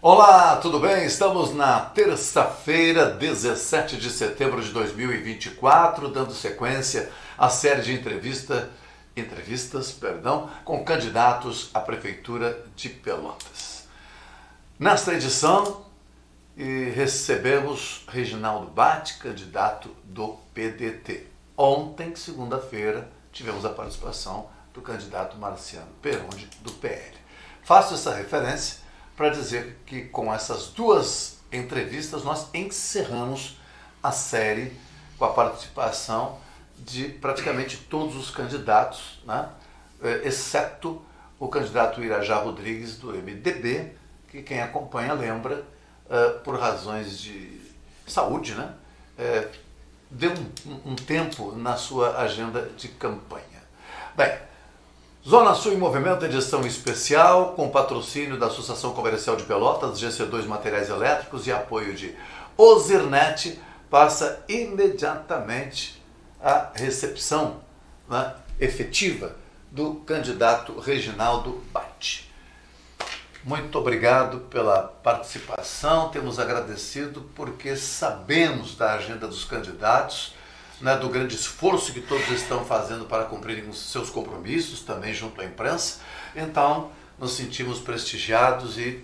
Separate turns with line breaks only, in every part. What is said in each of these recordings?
Olá, tudo bem? Estamos na terça-feira, 17 de setembro de 2024, dando sequência à série de entrevistas, com candidatos à Prefeitura de Pelotas. Nesta edição, recebemos Reginaldo Batti, candidato do PDT. Ontem, segunda-feira, tivemos a participação do candidato Marciano Peronde, do PL. Faço essa referência para dizer que com essas duas entrevistas nós encerramos a série com a participação de praticamente todos os candidatos, né? Exceto o candidato Irajá Rodrigues do MDB, que quem acompanha lembra, por razões de saúde, né? Deu um tempo na sua agenda de campanha. Bem, Zona Sul em Movimento, edição especial, com patrocínio da Associação Comercial de Pelotas, GC2 Materiais Elétricos e apoio de Ozirnet, passa imediatamente a recepção, né, efetiva do candidato Reginaldo Batti. Muito obrigado pela participação, temos agradecido porque sabemos da agenda dos candidatos, né, do grande esforço que todos estão fazendo para cumprirem os seus compromissos, também junto à imprensa. Então, nos sentimos prestigiados e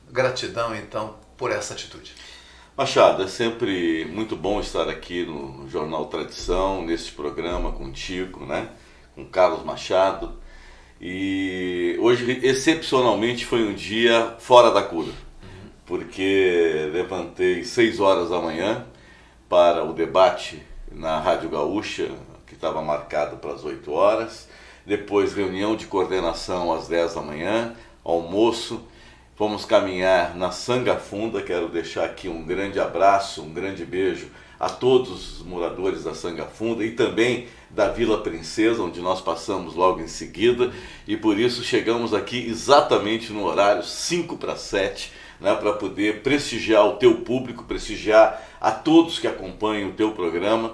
gratidão, então, por essa atitude.
Machado, é sempre muito bom estar aqui no Jornal Tradição, nesse programa contigo, né, com Carlos Machado. E hoje, excepcionalmente, foi um dia fora da curva, porque levantei 6 horas da manhã para o debate na Rádio Gaúcha, que estava marcado para as 8 horas, depois reunião de coordenação às 10 da manhã, almoço, fomos caminhar na Sanga Funda. Quero deixar aqui um grande abraço, um grande beijo a todos os moradores da Sanga Funda e também da Vila Princesa, onde nós passamos logo em seguida, e por isso chegamos aqui exatamente no horário 5 para 7, né, para poder prestigiar o teu público, prestigiar a todos que acompanham o teu programa,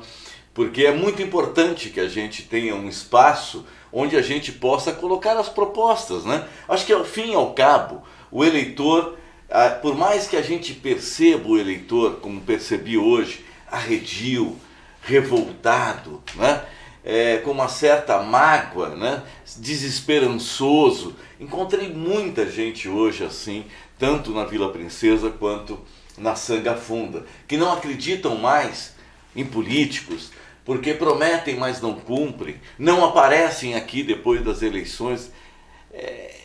porque é muito importante que a gente tenha um espaço onde a gente possa colocar as propostas, né? Acho que ao fim e ao cabo, o eleitor, por mais que a gente perceba o eleitor, como percebi hoje, arredio, revoltado, né? Com uma certa mágoa, né? Desesperançoso. Encontrei muita gente hoje assim, tanto na Vila Princesa quanto na Sanga Funda, que não acreditam mais em políticos, porque prometem, mas não cumprem, não aparecem aqui depois das eleições.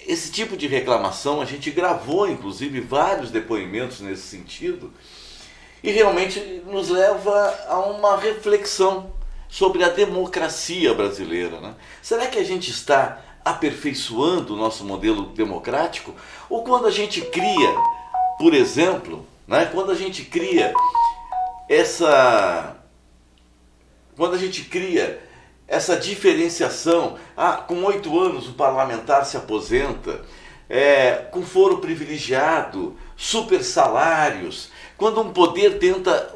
Esse tipo de reclamação, a gente gravou inclusive vários depoimentos nesse sentido, e realmente nos leva a uma reflexão sobre a democracia brasileira, né? Será que a gente está aperfeiçoando o nosso modelo democrático? Ou quando a gente cria, por exemplo, né, quando a gente cria essa diferenciação, com 8 anos o parlamentar se aposenta, com foro privilegiado, super salários, quando um poder tenta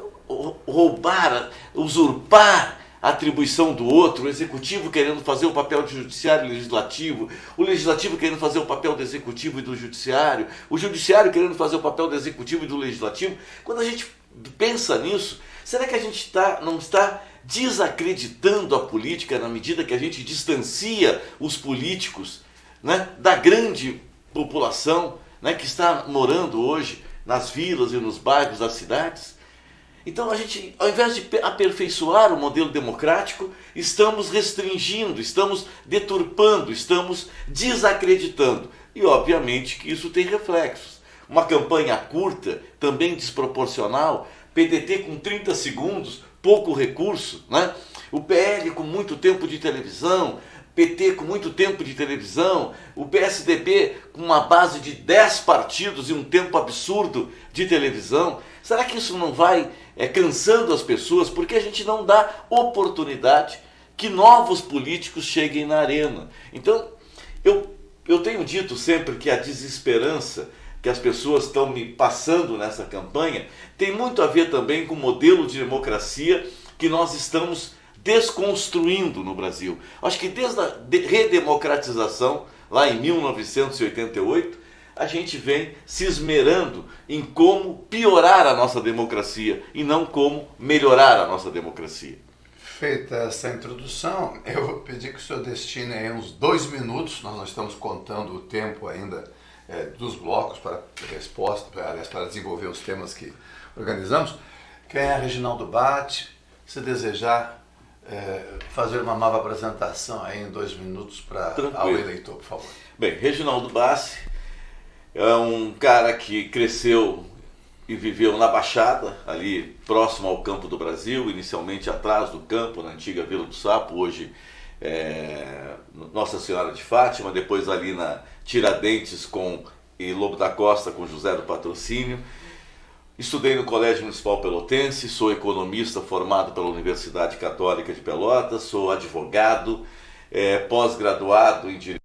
roubar, usurpar a atribuição do outro, o executivo querendo fazer o papel de judiciário e legislativo, o legislativo querendo fazer o papel do executivo e do judiciário, o judiciário querendo fazer o papel do executivo e do legislativo. Quando a gente pensa nisso, será que a gente não está desacreditando a política na medida que a gente distancia os políticos, né, da grande população, né, que está morando hoje nas vilas e nos bairros das cidades? Então a gente, ao invés de aperfeiçoar o modelo democrático, estamos restringindo, estamos deturpando, estamos desacreditando. E obviamente que isso tem reflexos. Uma campanha curta, também desproporcional, PDT com 30 segundos, pouco recurso, né? O PL com muito tempo de televisão, PT com muito tempo de televisão, o PSDB com uma base de 10 partidos e um tempo absurdo de televisão. Será que isso não vai cansando as pessoas? Porque a gente não dá oportunidade que novos políticos cheguem na arena. Então, eu tenho dito sempre que a desesperança que as pessoas estão me passando nessa campanha tem muito a ver também com o modelo de democracia que nós estamos desconstruindo no Brasil. Acho que desde a redemocratização, lá em 1988, a gente vem se esmerando em como piorar a nossa democracia e não como melhorar a nossa democracia.
Feita essa introdução, eu vou pedir que o senhor destine aí uns 2 minutos, nós não estamos contando o tempo ainda dos blocos para resposta, aliás, para desenvolver os temas que organizamos. Quem é Reginaldo Bate, se desejar fazer uma nova apresentação aí em 2 minutos para ao eleitor, por favor.
Bem, Reginaldo Bassi é um cara que cresceu e viveu na Baixada, ali próximo ao Campo do Brasil, inicialmente atrás do campo, na antiga Vila do Sapo, hoje Nossa Senhora de Fátima, depois ali na Tiradentes e Lobo da Costa com José do Patrocínio. Estudei no Colégio Municipal Pelotense, sou economista formado pela Universidade Católica de Pelotas, sou advogado, pós-graduado em Direito.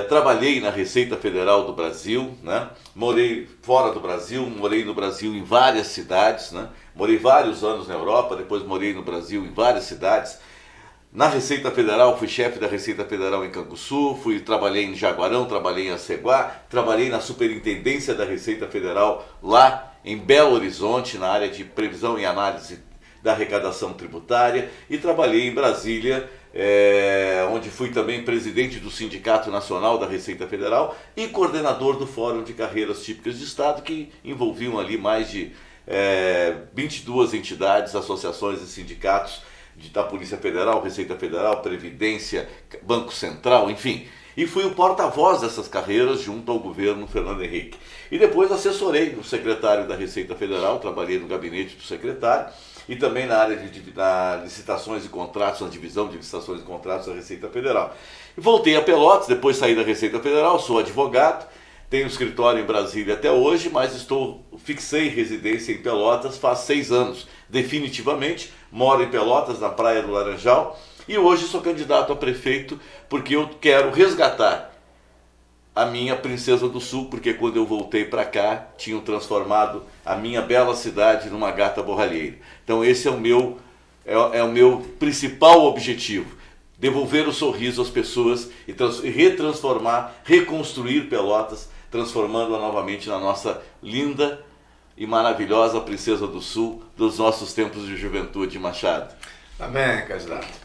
Trabalhei na Receita Federal do Brasil, né? Morei fora do Brasil, morei no Brasil em várias cidades, né? Morei vários anos na Europa, depois morei no Brasil em várias cidades. Na Receita Federal, fui chefe da Receita Federal em Canguçu, trabalhei em Jaguarão, trabalhei em Aceguá, trabalhei na Superintendência da Receita Federal lá em Belo Horizonte, na área de previsão e análise da arrecadação tributária, e trabalhei em Brasília, onde fui também presidente do Sindicato Nacional da Receita Federal e coordenador do Fórum de Carreiras Típicas de Estado, que envolviam ali mais de 22 entidades, associações e sindicatos da Polícia Federal, Receita Federal, Previdência, Banco Central, enfim. E fui o porta-voz dessas carreiras junto ao governo Fernando Henrique. E depois assessorei o secretário da Receita Federal, trabalhei no gabinete do secretário, e também na área de licitações e contratos, na divisão de licitações e contratos da Receita Federal. E voltei a Pelotas, depois saí da Receita Federal, sou advogado, tenho escritório em Brasília até hoje, mas fixei residência em Pelotas faz 6 anos, definitivamente. Moro em Pelotas, na Praia do Laranjal, e hoje sou candidato a prefeito porque eu quero resgatar a minha Princesa do Sul, porque quando eu voltei para cá, tinham transformado a minha bela cidade numa gata borralheira. Então esse é o meu principal objetivo, devolver o sorriso às pessoas e retransformar, reconstruir Pelotas, transformando-a novamente na nossa linda e maravilhosa Princesa do Sul dos nossos tempos de juventude, Machado.
Amém, candidato.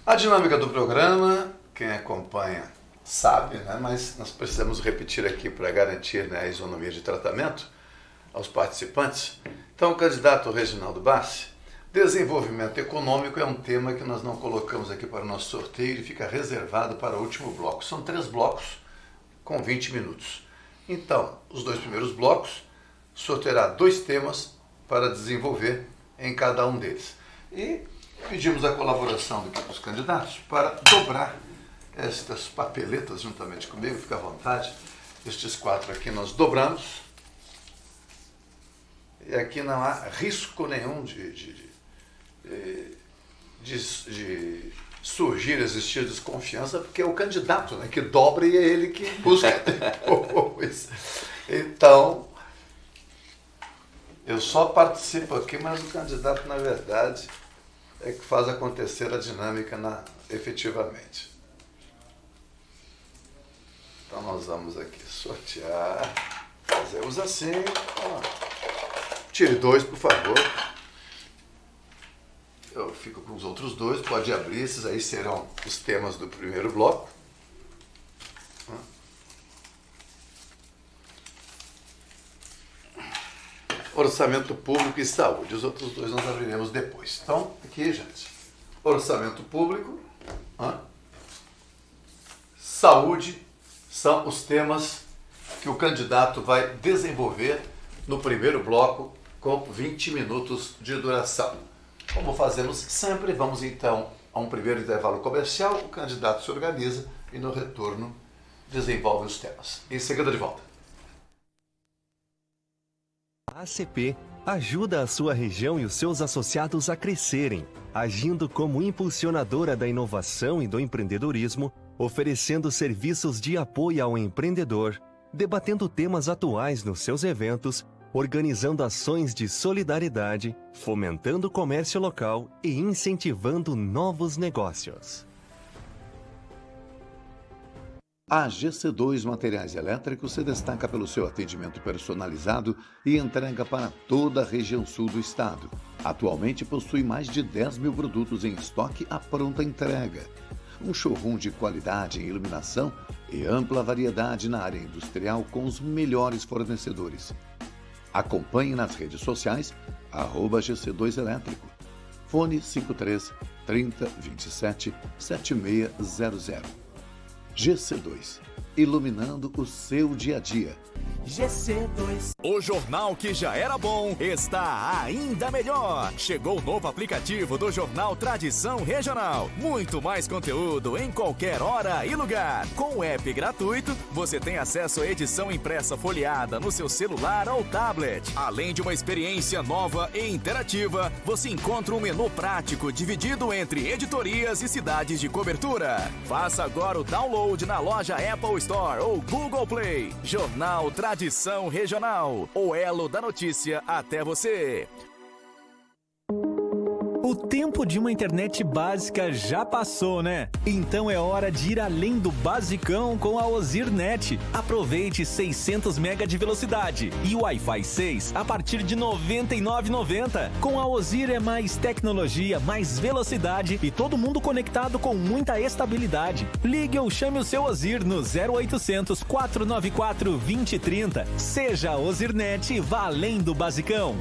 A dinâmica do programa, quem acompanha sabe, né? Mas nós precisamos repetir aqui para garantir, né, a isonomia de tratamento aos participantes. Então, candidato Reginaldo Bassi, desenvolvimento econômico é um tema que nós não colocamos aqui para o nosso sorteio e fica reservado para o último bloco. São 3 blocos com 20 minutos. Então, os 2 primeiros blocos, o senhor terá 2 temas para desenvolver em cada um deles. E pedimos a colaboração dos candidatos para dobrar estas papeletas juntamente comigo, fica à vontade. Estes 4 aqui nós dobramos. E aqui não há risco nenhum de surgir, existir desconfiança, porque é o candidato, né, que dobra e é ele que busca depois. Então, eu só participo aqui, mas o candidato, na verdade, é que faz acontecer a dinâmica efetivamente. Então nós vamos aqui sortear, fazemos assim, tire 2, por favor. Eu fico com os outros 2, pode abrir, esses aí serão os temas do primeiro bloco. Orçamento Público e Saúde, os outros 2 nós abriremos depois. Então, aqui, gente, Orçamento Público, Saúde, são os temas que o candidato vai desenvolver no primeiro bloco com 20 minutos de duração. Como fazemos sempre, vamos então a um primeiro intervalo comercial, o candidato se organiza e no retorno desenvolve os temas. Em seguida de volta.
A ACP ajuda a sua região e os seus associados a crescerem, agindo como impulsionadora da inovação e do empreendedorismo, oferecendo serviços de apoio ao empreendedor, debatendo temas atuais nos seus eventos, organizando ações de solidariedade, fomentando o comércio local e incentivando novos negócios.
A GC2 Materiais Elétricos se destaca pelo seu atendimento personalizado e entrega para toda a região sul do estado. Atualmente possui mais de 10 mil produtos em estoque à pronta entrega. Um showroom de qualidade em iluminação e ampla variedade na área industrial com os melhores fornecedores. Acompanhe nas redes sociais, @GC2 Elétrico. Fone 53 30 27 7600. GC2, iluminando o seu dia a dia.
GC2. O jornal que já era bom está ainda melhor. Chegou o novo aplicativo do Jornal Tradição Regional. Muito mais conteúdo em qualquer hora e lugar. Com o app gratuito, você tem acesso à edição impressa folheada no seu celular ou tablet. Além de uma experiência nova e interativa, você encontra um menu prático dividido entre editorias e cidades de cobertura. Faça agora o download na loja Apple Store ou Google Play. Jornal Tradição Regional, o elo da notícia até você.
O tempo de uma internet básica já passou, né? Então é hora de ir além do basicão com a Ozirnet. Aproveite 600 MB de velocidade e Wi-Fi 6 a partir de R$ 99,90. Com a Ozir é mais tecnologia, mais velocidade e todo mundo conectado com muita estabilidade. Ligue ou chame o seu Ozir no 0800 494 2030. Seja a Ozirnet e vá além do basicão.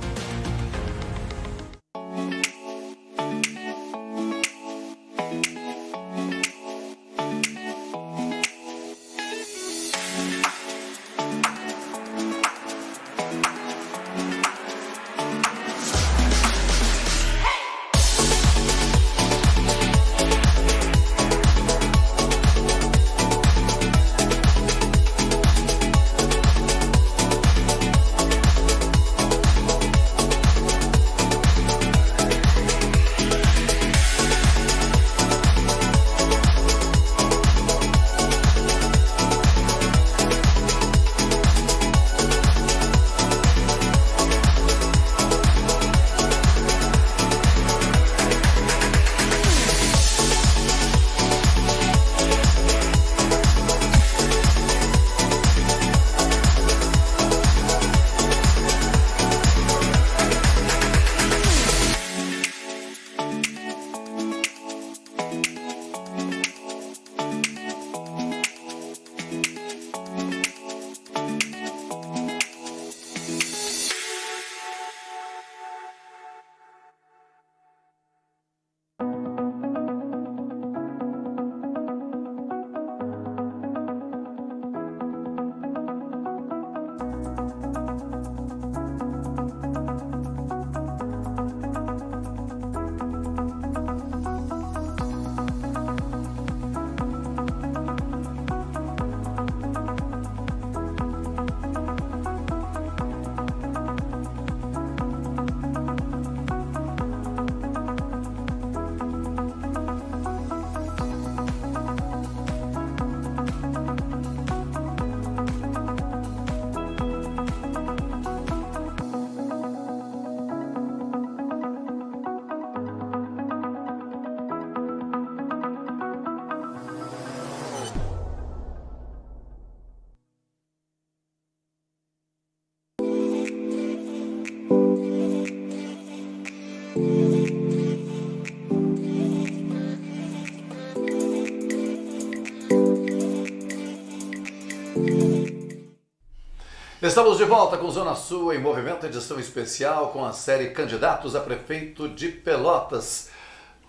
Estamos de volta com Zona Sul em Movimento, edição especial com a série Candidatos a Prefeito de Pelotas.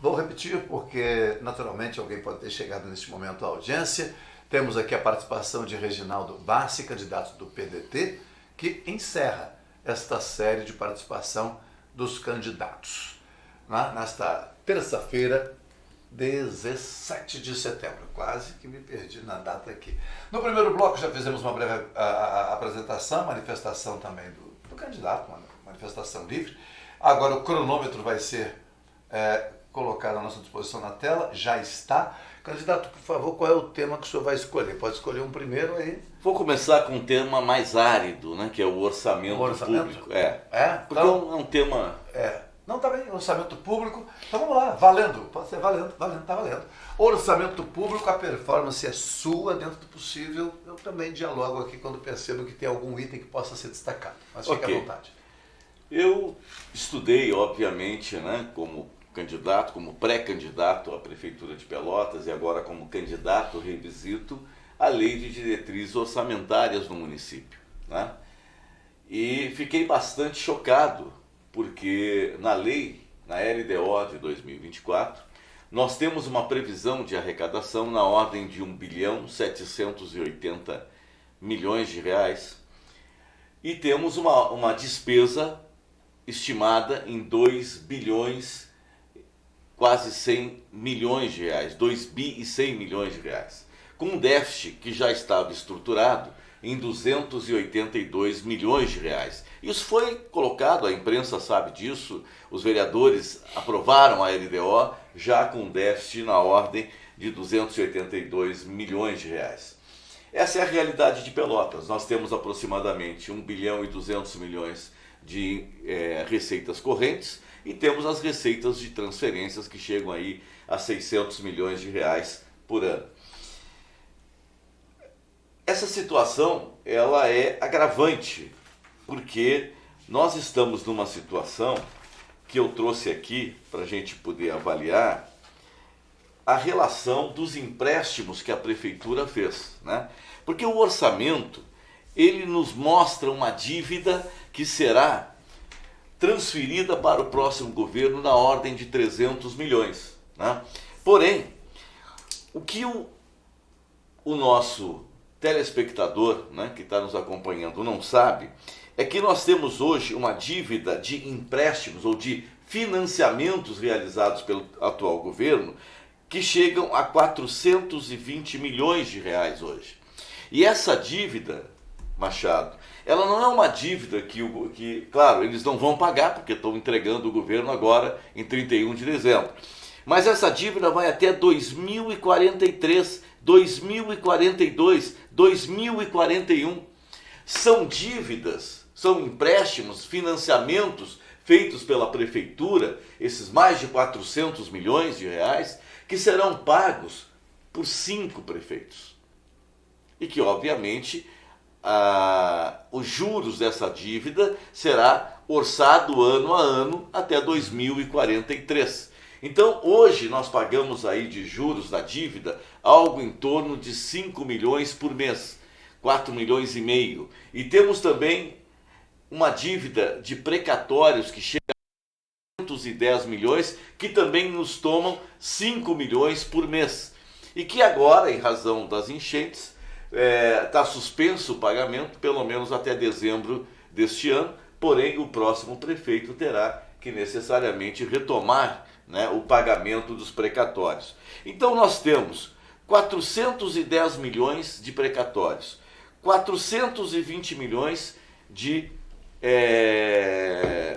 Vou repetir porque naturalmente alguém pode ter chegado neste momento à audiência. Temos aqui a participação de Reginaldo Bassi, candidato do PDT, que encerra esta série de participação dos candidatos. Nesta terça-feira, 17 de setembro, quase que me perdi na data aqui. No primeiro bloco já fizemos uma breve apresentação, manifestação também do candidato, uma manifestação livre. Agora o cronômetro vai ser colocado à nossa disposição na tela, já está. Candidato, por favor, qual é o tema que o senhor vai escolher? Pode escolher um primeiro aí.
Vou começar com um tema mais árido, né, que é o orçamento público.
É?
Porque então, é um tema...
Não, tá bem, orçamento público, então vamos lá, valendo, pode ser valendo, tá valendo. Orçamento público, a performance é sua, dentro do possível, eu também dialogo aqui quando percebo que tem algum item que possa ser destacado, mas fique à vontade.
Eu estudei, obviamente, né, como candidato, como pré-candidato à Prefeitura de Pelotas e agora como candidato revisito a Lei de Diretrizes Orçamentárias no município, né? E fiquei bastante chocado, porque na lei, na LDO de 2024, nós temos uma previsão de arrecadação na ordem de 1.780 bilhões de reais e temos uma despesa estimada em 2 bilhões, quase 100 milhões de reais, 2 bi e 100 milhões de reais, com um déficit que já estava estruturado em 282 milhões de reais. Isso foi colocado, a imprensa sabe disso, os vereadores aprovaram a LDO já com déficit na ordem de 282 milhões de reais. Essa é a realidade de Pelotas. Nós temos aproximadamente 1 bilhão e 200 milhões de receitas correntes e temos as receitas de transferências que chegam aí a 600 milhões de reais por ano. Essa situação, ela é agravante, porque nós estamos numa situação que eu trouxe aqui para a gente poder avaliar a relação dos empréstimos que a prefeitura fez, né? Porque o orçamento, ele nos mostra uma dívida que será transferida para o próximo governo na ordem de 300 milhões, né? Porém, o que o nosso telespectador, né, que está nos acompanhando não sabe, é que nós temos hoje uma dívida de empréstimos ou de financiamentos realizados pelo atual governo que chegam a 420 milhões de reais hoje. E essa dívida, Machado, ela não é uma dívida que, claro, eles não vão pagar porque estão entregando o governo agora em 31 de dezembro. Mas essa dívida vai até 2043, 2042, 2041. São dívidas, são empréstimos, financiamentos feitos pela prefeitura, esses mais de 400 milhões de reais, que serão pagos por 5 prefeitos. E que, obviamente, os juros dessa dívida será orçado ano a ano até 2043. Então, hoje nós pagamos aí de juros da dívida algo em torno de 5 milhões por mês, 4 milhões e meio. E temos também uma dívida de precatórios que chega a 210 milhões, que também nos tomam 5 milhões por mês. E que agora, em razão das enchentes, está suspenso o pagamento, pelo menos até dezembro deste ano, porém o próximo prefeito terá que necessariamente retomar, né, o pagamento dos precatórios. Então nós temos 410 milhões de precatórios, 420 milhões de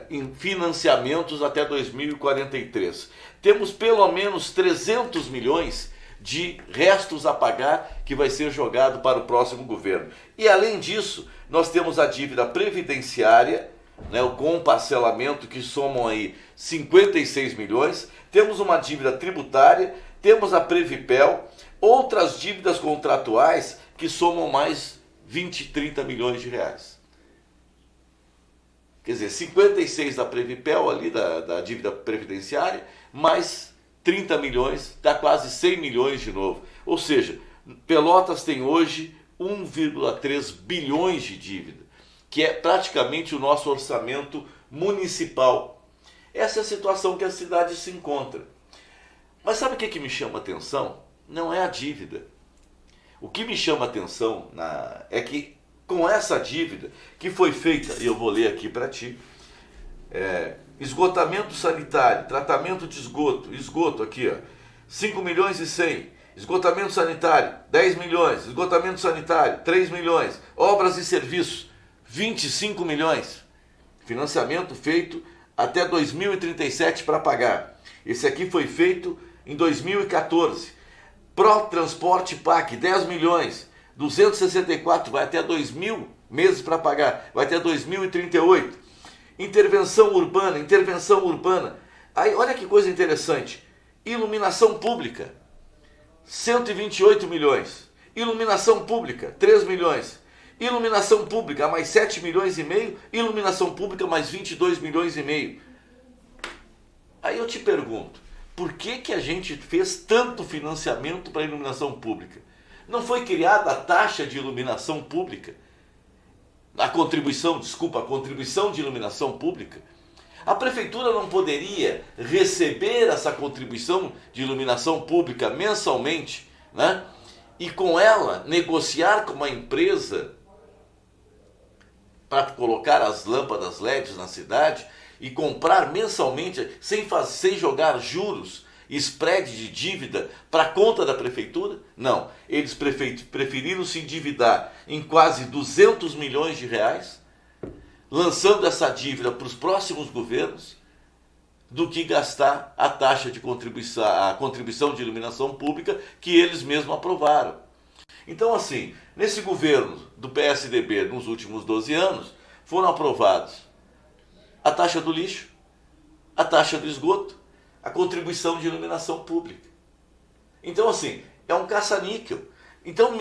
em financiamentos até 2043. Temos pelo menos 300 milhões de restos a pagar que vai ser jogado para o próximo governo. E além disso, nós temos a dívida previdenciária, né, com parcelamento que somam aí 56 milhões, temos uma dívida tributária, temos a Previpel, outras dívidas contratuais que somam mais 20, 30 milhões de reais. Quer dizer, 56 da Previpel ali, da dívida previdenciária, mais 30 milhões, dá quase 100 milhões de novo. Ou seja, Pelotas tem hoje 1,3 bilhões de dívida, que é praticamente o nosso orçamento municipal. Essa é a situação que a cidade se encontra. Mas sabe o que me chama a atenção? Não é a dívida. O que me chama a atenção é que com essa dívida que foi feita, e eu vou ler aqui para ti, esgotamento sanitário, tratamento de esgoto aqui, ó, 5 milhões e 100, esgotamento sanitário, 10 milhões, esgotamento sanitário, 3 milhões, obras e serviços, 25 milhões, financiamento feito até 2037 para pagar. Esse aqui foi feito em 2014. Pró-Transporte PAC, 10 milhões, 264, vai até 2.000 meses para pagar, vai até 2038. Intervenção urbana, intervenção urbana. Aí, olha que coisa interessante. Iluminação pública, 128 milhões. Iluminação pública, 3 milhões. Iluminação pública, mais 7 milhões e meio. Iluminação pública, mais 22 milhões e meio. Aí eu te pergunto, por que a gente fez tanto financiamento para a iluminação pública? Não foi criada a taxa de iluminação pública? A contribuição de iluminação pública? A prefeitura não poderia receber essa contribuição de iluminação pública mensalmente, né? E com ela negociar com uma empresa para colocar as lâmpadas LEDs na cidade e comprar mensalmente, sem jogar juros, spread de dívida para a conta da prefeitura? Não, eles preferiram se endividar em quase 200 milhões de reais, lançando essa dívida para os próximos governos, do que gastar a taxa de contribuição de iluminação pública que eles mesmos aprovaram. Então, assim, nesse governo do PSDB, nos últimos 12 anos, foram aprovados a taxa do lixo, a taxa do esgoto, a contribuição de iluminação pública. Então, assim, é um caça-níquel. Então,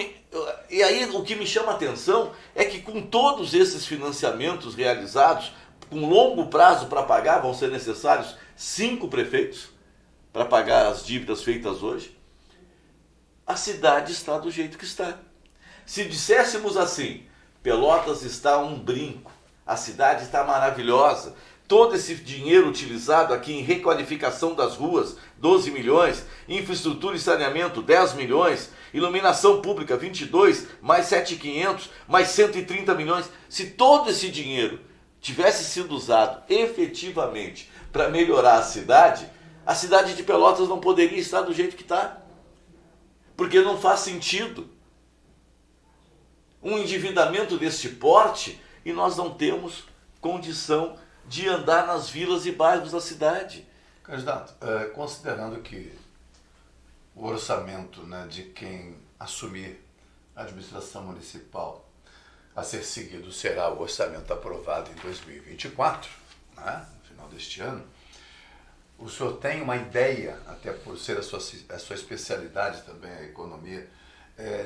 e aí o que me chama a atenção é que com todos esses financiamentos realizados, com longo prazo para pagar, vão ser necessários 5 prefeitos para pagar as dívidas feitas hoje, a cidade está do jeito que está. Se disséssemos assim, Pelotas está um brinco, a cidade está maravilhosa, todo esse dinheiro utilizado aqui em requalificação das ruas, 12 milhões, infraestrutura e saneamento, 10 milhões, iluminação pública, 22, mais 7.500, mais 130 milhões. Se todo esse dinheiro tivesse sido usado efetivamente para melhorar a cidade de Pelotas não poderia estar do jeito que está. Porque não faz sentido um endividamento deste porte e nós não temos condição de andar nas vilas e bairros da cidade.
Candidato, considerando que o orçamento, né, de quem assumir a administração municipal a ser seguido será o orçamento aprovado em 2024, né, no final deste ano, o senhor tem uma ideia, até por ser a sua especialidade também, a economia,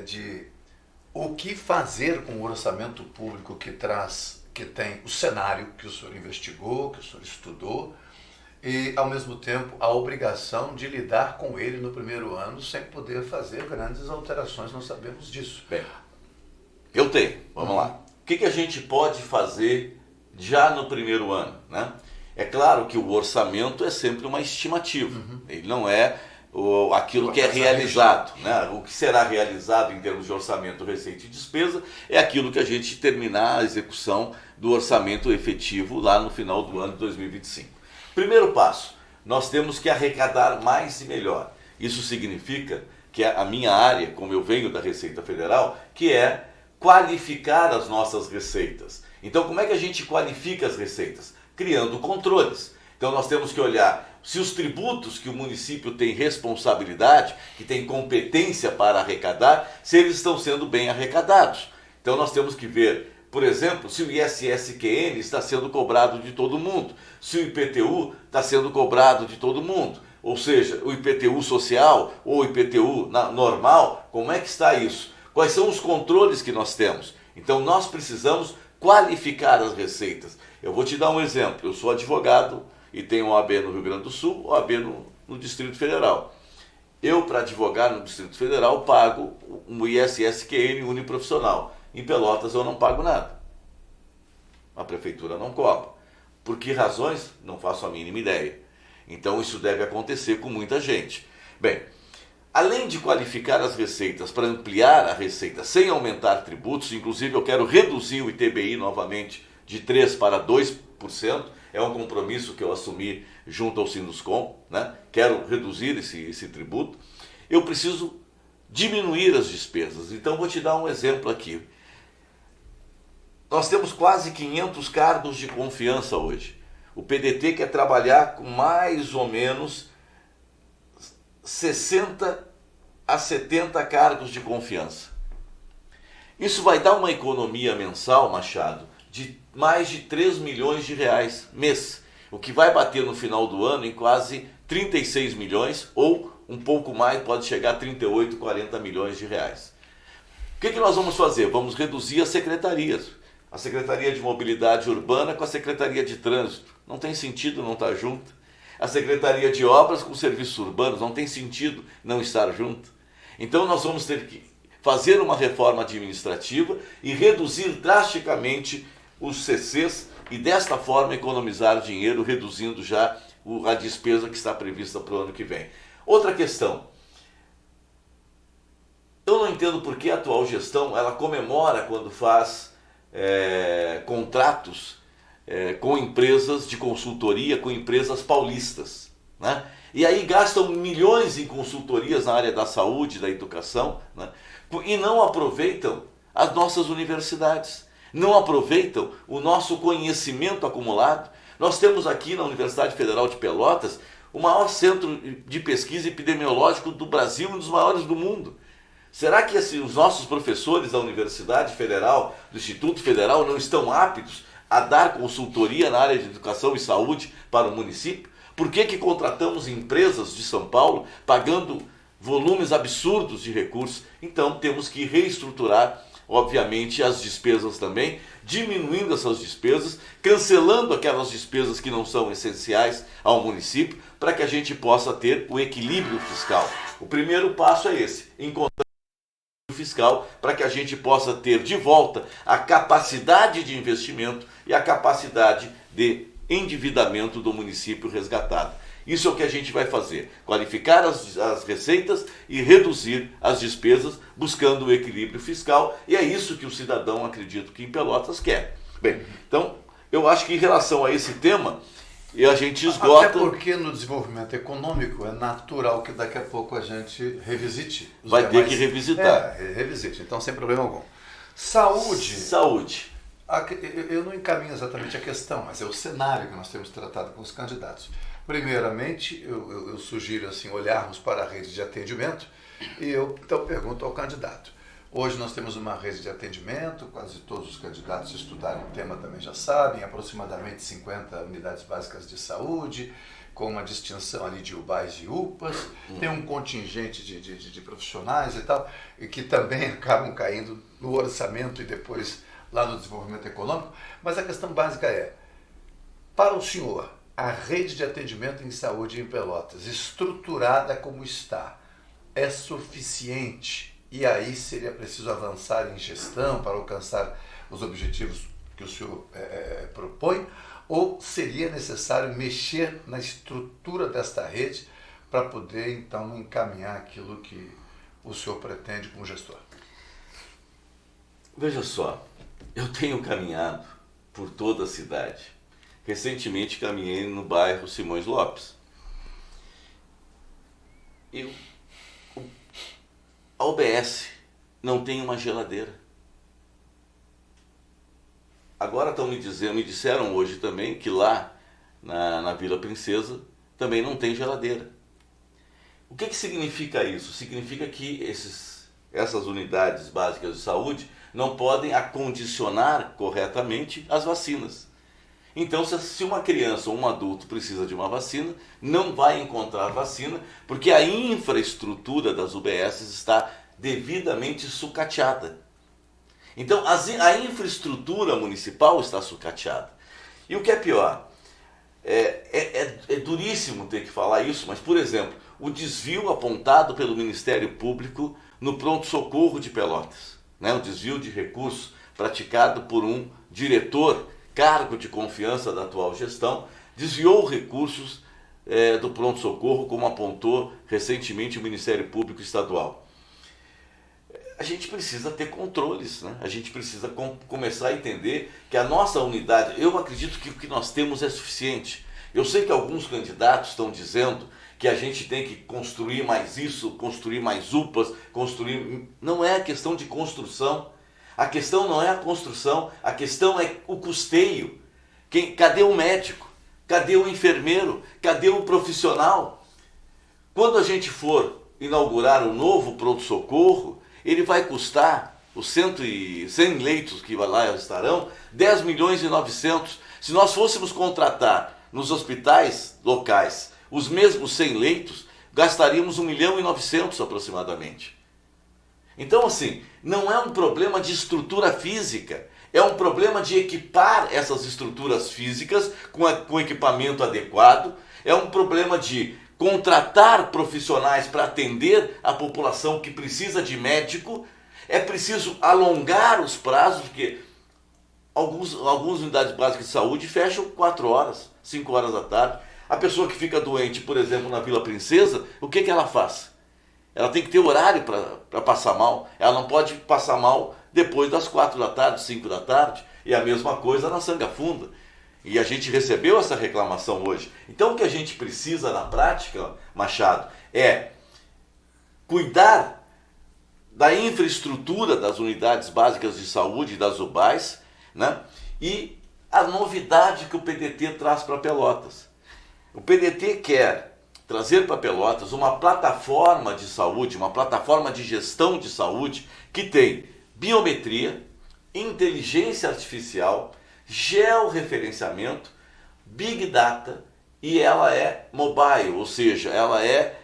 de o que fazer com o orçamento público que tem o cenário que o senhor investigou, que o senhor estudou, e, ao mesmo tempo, a obrigação de lidar com ele no primeiro ano sem poder fazer grandes alterações, nós sabemos disso.
Bem, eu tenho, vamos lá. O que a gente pode fazer já no primeiro ano, né? É claro que o orçamento é sempre uma estimativa, ele não é aquilo que é realizado, né? O que será realizado em termos de orçamento, receita e despesa é aquilo que a gente terminar a execução do orçamento efetivo lá no final do ano de 2025. Primeiro passo, nós temos que arrecadar mais e melhor. Isso significa que a minha área, como eu venho da Receita Federal, que é qualificar as nossas receitas. Então, como é que a gente qualifica as receitas? Criando controles. Então nós temos que olhar se os tributos que o município tem responsabilidade, que tem competência para arrecadar, se eles estão sendo bem arrecadados. Então nós temos que ver, por exemplo, se o ISS-QN está sendo cobrado de todo mundo, se o IPTU está sendo cobrado de todo mundo, ou seja, o IPTU social ou o IPTU normal, como é que está isso? Quais são os controles que nós temos? Então nós precisamos qualificar as receitas. Eu vou te dar um exemplo. Eu sou advogado e tenho OAB no Rio Grande do Sul, OAB no Distrito Federal. Eu, para advogar no Distrito Federal, pago um ISS-QN uniprofissional. Em Pelotas eu não pago nada. A prefeitura não cobra. Por que razões? Não faço a mínima ideia. Então isso deve acontecer com muita gente. Bem, além de qualificar as receitas para ampliar a receita sem aumentar tributos, inclusive eu quero reduzir o ITBI novamente de 3% para 2%, é um compromisso que eu assumi junto ao Sinduscom, né? Quero reduzir esse tributo. Eu preciso diminuir as despesas. Então vou te dar um exemplo aqui. Nós temos quase 500 cargos de confiança hoje. O PDT quer trabalhar com mais ou menos 60 a 70 cargos de confiança. Isso vai dar uma economia mensal, Machado, de mais de 3 milhões de reais mês, o que vai bater no final do ano em quase 36 milhões ou um pouco mais, pode chegar a 38, 40 milhões de reais. O que nós vamos fazer? Vamos reduzir as secretarias. A Secretaria de Mobilidade Urbana com a Secretaria de Trânsito. Não tem sentido não estar junto. A Secretaria de Obras com os Serviços Urbanos. Não tem sentido não estar junto. Então nós vamos ter que fazer uma reforma administrativa e reduzir drasticamente os CCs e desta forma economizar dinheiro, reduzindo já a despesa que está prevista para o ano que vem. Outra questão. Eu não entendo por que a atual gestão ela comemora quando faz contratos com empresas de consultoria, com empresas paulistas, né? E aí gastam milhões em consultorias na área da saúde, da educação, né? E não aproveitam as nossas universidades, não aproveitam o nosso conhecimento acumulado. Nós temos aqui na Universidade Federal de Pelotas o maior centro de pesquisa epidemiológico do Brasil e um dos maiores do mundo. Será que os nossos professores da Universidade Federal, do Instituto Federal, não estão aptos a dar consultoria na área de educação e saúde para o município? Por que contratamos empresas de São Paulo pagando volumes absurdos de recursos? Então temos que reestruturar, obviamente, as despesas também, diminuindo essas despesas, cancelando aquelas despesas que não são essenciais ao município, para que a gente possa ter o equilíbrio fiscal. O primeiro passo é esse, encontrar fiscal para que a gente possa ter de volta a capacidade de investimento e a capacidade de endividamento do município resgatado. Isso é o que a gente vai fazer, qualificar as receitas e reduzir as despesas, buscando o equilíbrio fiscal, e é isso que o cidadão, acredito que em Pelotas, quer. Bem, então, eu acho que em relação a esse tema, a gente esgota...
Até porque no desenvolvimento econômico é natural que daqui a pouco a gente revisite.
Vai ter que revisitar.
Revisite, então sem problema algum. Saúde. Eu não encaminho exatamente a questão, mas é o cenário que nós temos tratado com os candidatos. Primeiramente, eu sugiro assim, olharmos para a rede de atendimento e eu então pergunto ao candidato. Hoje nós temos uma rede de atendimento, quase todos os candidatos estudaram o tema também já sabem, aproximadamente 50 unidades básicas de saúde, com uma distinção ali de UBAs e UPAs, tem um contingente de profissionais e tal, e que também acabam caindo no orçamento e depois lá no desenvolvimento econômico, mas a questão básica é, para o senhor, a rede de atendimento em saúde em Pelotas, estruturada como está, é suficiente? E aí seria preciso avançar em gestão para alcançar os objetivos que o senhor propõe? Ou seria necessário mexer na estrutura desta rede para poder, então, encaminhar aquilo que o senhor pretende como gestor?
Veja só, eu tenho caminhado por toda a cidade. Recentemente caminhei no bairro Simões Lopes. A UBS não tem uma geladeira. Agora me disseram hoje também que lá na Vila Princesa também não tem geladeira. O que significa isso? Significa que essas unidades básicas de saúde não podem acondicionar corretamente as vacinas. Então, se uma criança ou um adulto precisa de uma vacina, não vai encontrar vacina, porque a infraestrutura das UBS está devidamente sucateada. Então, a infraestrutura municipal está sucateada. E o que é pior, é duríssimo ter que falar isso, mas, por exemplo, o desvio apontado pelo Ministério Público no pronto-socorro de Pelotas, né? O desvio de recursos praticado por um diretor, cargo de confiança da atual gestão, desviou recursos do pronto-socorro, como apontou recentemente o Ministério Público Estadual. A gente precisa ter controles, né? A gente precisa começar a entender que a nossa unidade, eu acredito que o que nós temos é suficiente. Eu sei que alguns candidatos estão dizendo que a gente tem que construir mais isso, construir mais UPAs, construir... Não é questão de construção. A questão não é a construção, a questão é o custeio. Cadê o médico? Cadê o enfermeiro? Cadê o profissional? Quando a gente for inaugurar um novo pronto-socorro, ele vai custar os 100 leitos que lá estarão, 10 milhões e 900. Se nós fôssemos contratar nos hospitais locais os mesmos 100 leitos, gastaríamos 1 milhão e 900 aproximadamente. Então, assim, não é um problema de estrutura física, é um problema de equipar essas estruturas físicas com equipamento adequado, é um problema de contratar profissionais para atender a população que precisa de médico, é preciso alongar os prazos, porque algumas unidades básicas de saúde fecham 4 horas, 5 horas da tarde. A pessoa que fica doente, por exemplo, na Vila Princesa, o que ela faz? Ela tem que ter horário para passar mal. Ela não pode passar mal depois das 4 da tarde, 5 da tarde. E a mesma coisa na Sanga Funda. E a gente recebeu essa reclamação hoje. Então o que a gente precisa na prática, Machado, é cuidar da infraestrutura das unidades básicas de saúde, das UBAs, né? E a novidade que o PDT traz para Pelotas. O PDT quer trazer para Pelotas uma plataforma de saúde, uma plataforma de gestão de saúde que tem biometria, inteligência artificial, georreferenciamento, big data, e ela é mobile, ou seja, ela é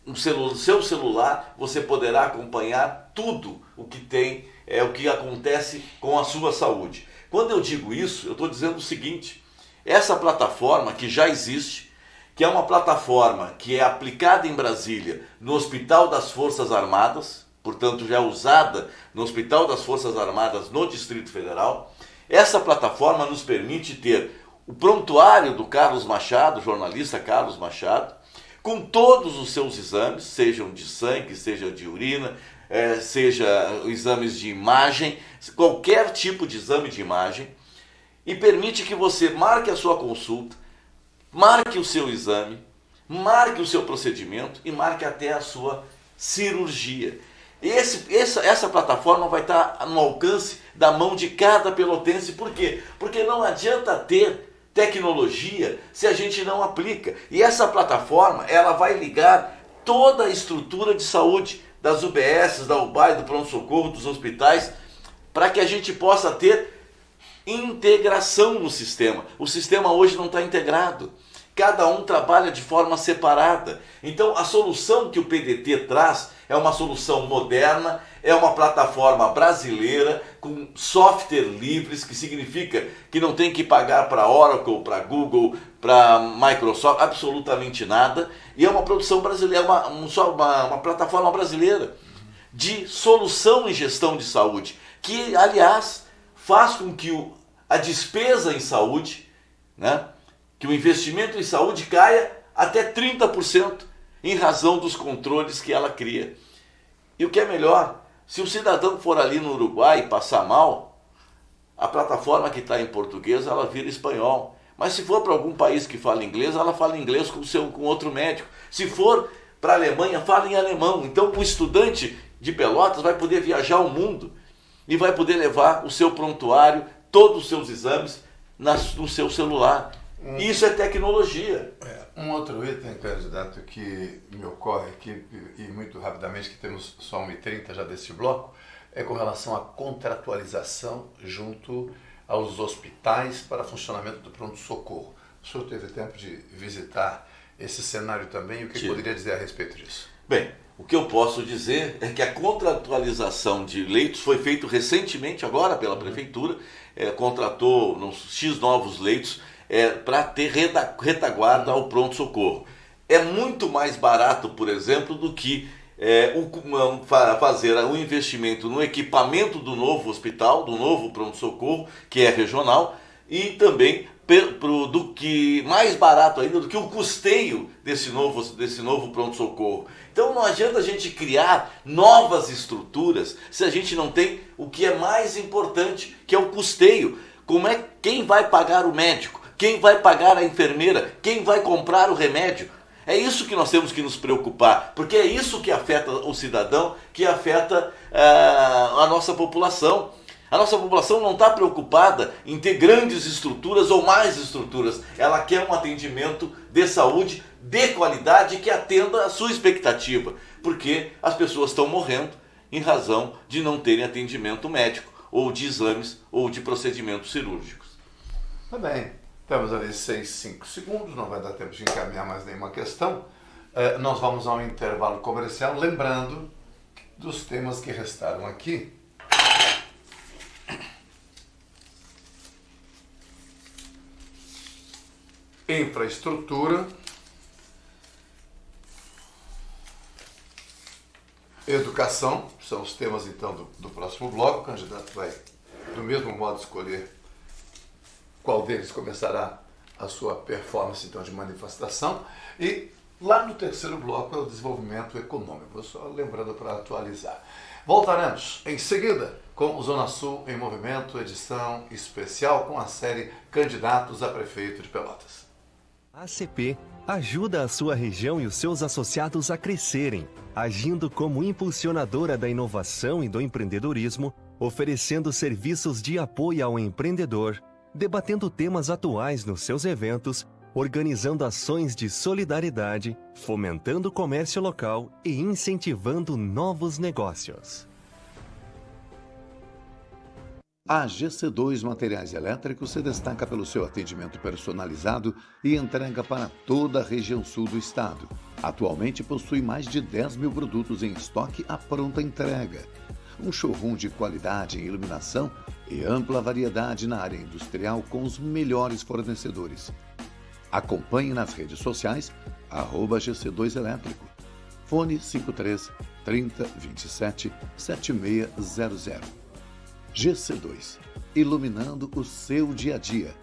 no seu celular, você poderá acompanhar tudo o que tem, o que acontece com a sua saúde. Quando eu digo isso, eu estou dizendo o seguinte: essa plataforma que já existe, que é uma plataforma que é aplicada em Brasília no Hospital das Forças Armadas, portanto já é usada no Hospital das Forças Armadas no Distrito Federal, essa plataforma nos permite ter o prontuário do Carlos Machado, jornalista Carlos Machado, com todos os seus exames, sejam de sangue, seja de urina, seja exames de imagem, qualquer tipo de exame de imagem, e permite que você marque a sua consulta, marque o seu exame, marque o seu procedimento e marque até a sua cirurgia. Essa plataforma vai estar no alcance da mão de cada pelotense. Por quê? Porque não adianta ter tecnologia se a gente não aplica. E essa plataforma, ela vai ligar toda a estrutura de saúde das UBSs, da UBAI, do pronto-socorro, dos hospitais, para que a gente possa ter integração no sistema. O sistema hoje não está integrado. Cada um trabalha de forma separada. Então a solução que o PDT traz é uma solução moderna, é uma plataforma brasileira com software livres, que significa que não tem que pagar para Oracle, para Google, para Microsoft, absolutamente nada. E é uma produção brasileira, uma plataforma brasileira de solução em gestão de saúde, que aliás faz com que a despesa em saúde, né, que o investimento em saúde caia até 30% em razão dos controles que ela cria. E o que é melhor, se o cidadão for ali no Uruguai e passar mal, a plataforma que está em português, ela vira espanhol. Mas se for para algum país que fala inglês, ela fala inglês com outro médico. Se for para a Alemanha, fala em alemão. Então o estudante de Pelotas vai poder viajar ao mundo e vai poder levar o seu prontuário, todos os seus exames no seu celular. Isso é tecnologia.
Um outro item, candidato, que me ocorre aqui, e muito rapidamente, que temos só 1h30 já desse bloco, é com relação à contratualização junto aos hospitais para funcionamento do pronto-socorro. O senhor teve tempo de visitar esse cenário também, e o que poderia dizer a respeito disso?
Bem, o que eu posso dizer é que a contratualização de leitos foi feita recentemente, agora pela Prefeitura, contratou X novos leitos, para ter retaguarda ao pronto-socorro. É muito mais barato, por exemplo, do que fazer um investimento no equipamento do novo hospital, do novo pronto-socorro, que é regional, e também do que mais barato ainda do que o custeio desse novo pronto-socorro. Então não adianta a gente criar novas estruturas se a gente não tem o que é mais importante, que é o custeio. Quem vai pagar o médico? Quem vai pagar a enfermeira? Quem vai comprar o remédio? É isso que nós temos que nos preocupar, porque é isso que afeta o cidadão, que afeta a nossa população. A nossa população não está preocupada em ter grandes estruturas ou mais estruturas. Ela quer um atendimento de saúde de qualidade que atenda a sua expectativa, porque as pessoas estão morrendo em razão de não terem atendimento médico, ou de exames, ou de procedimentos cirúrgicos.
Tá bem, temos ali 5 segundos, não vai dar tempo de encaminhar mais nenhuma questão. Nós vamos a um intervalo comercial, lembrando dos temas que restaram aqui. Infraestrutura, educação, são os temas então do próximo bloco. O candidato vai do mesmo modo escolher qual deles começará a sua performance então de manifestação. E lá no terceiro bloco é o desenvolvimento econômico, só lembrando para atualizar. Voltaremos em seguida com o Zona Sul em Movimento, edição especial com a série Candidatos a Prefeito de Pelotas.
A ACP ajuda a sua região e os seus associados a crescerem, agindo como impulsionadora da inovação e do empreendedorismo, oferecendo serviços de apoio ao empreendedor, debatendo temas atuais nos seus eventos, organizando ações de solidariedade, fomentando o comércio local e incentivando novos negócios.
A GC2 Materiais Elétricos se destaca pelo seu atendimento personalizado e entrega para toda a região sul do estado. Atualmente possui mais de 10 mil produtos em estoque à pronta entrega. Um showroom de qualidade em iluminação e ampla variedade na área industrial com os melhores fornecedores. Acompanhe nas redes sociais, @GC2 Elétrico. Fone 53 30 27 7600. GC2, iluminando o seu dia a dia.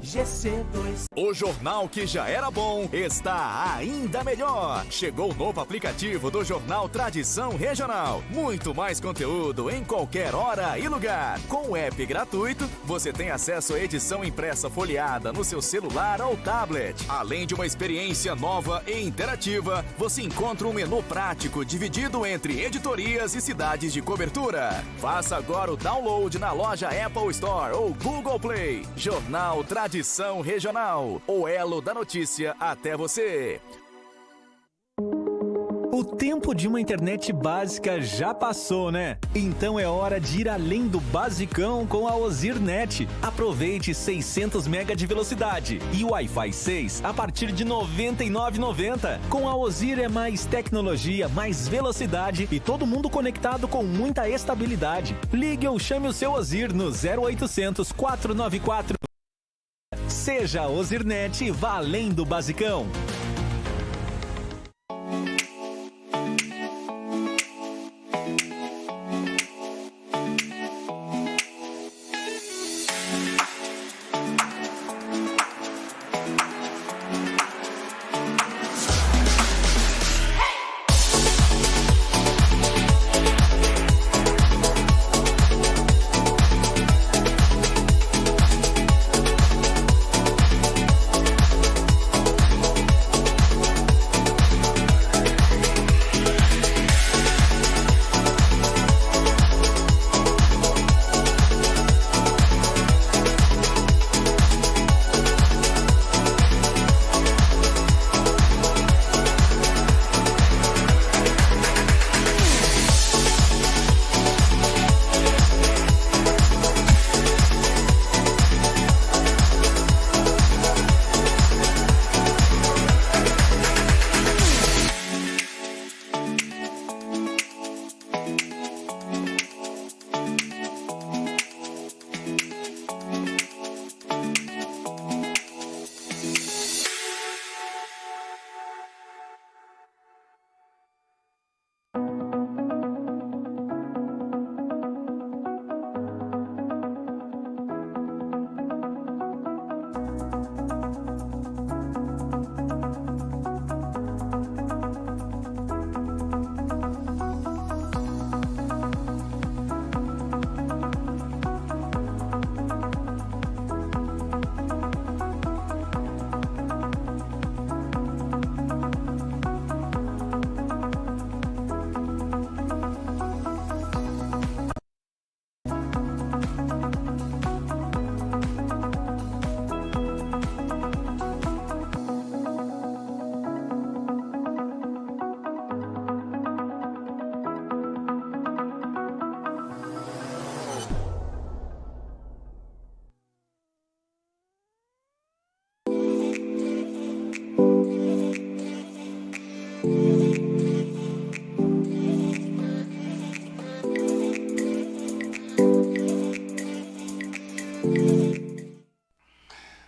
GC2. O jornal que já era bom está ainda melhor. Chegou o novo aplicativo do Jornal Tradição Regional. Muito mais conteúdo em qualquer hora e lugar. Com o app gratuito, você tem acesso à edição impressa folheada no seu celular ou tablet. Além de uma experiência nova e interativa, você encontra um menu prático dividido entre editorias e cidades de cobertura. Faça agora o download na loja Apple Store ou Google Play. Jornal Tradição Regional, o elo da notícia até você.
O tempo de uma internet básica já passou, né? Então é hora de ir além do basicão com a Ozirnet. Aproveite 600 MB de velocidade e o Wi-Fi 6 a partir de R$ 99,90. Com a Ozir é mais tecnologia, mais velocidade e todo mundo conectado com muita estabilidade. Ligue ou chame o seu Ozir no 0800 494. Seja a Ozirnet e vá além do basicão.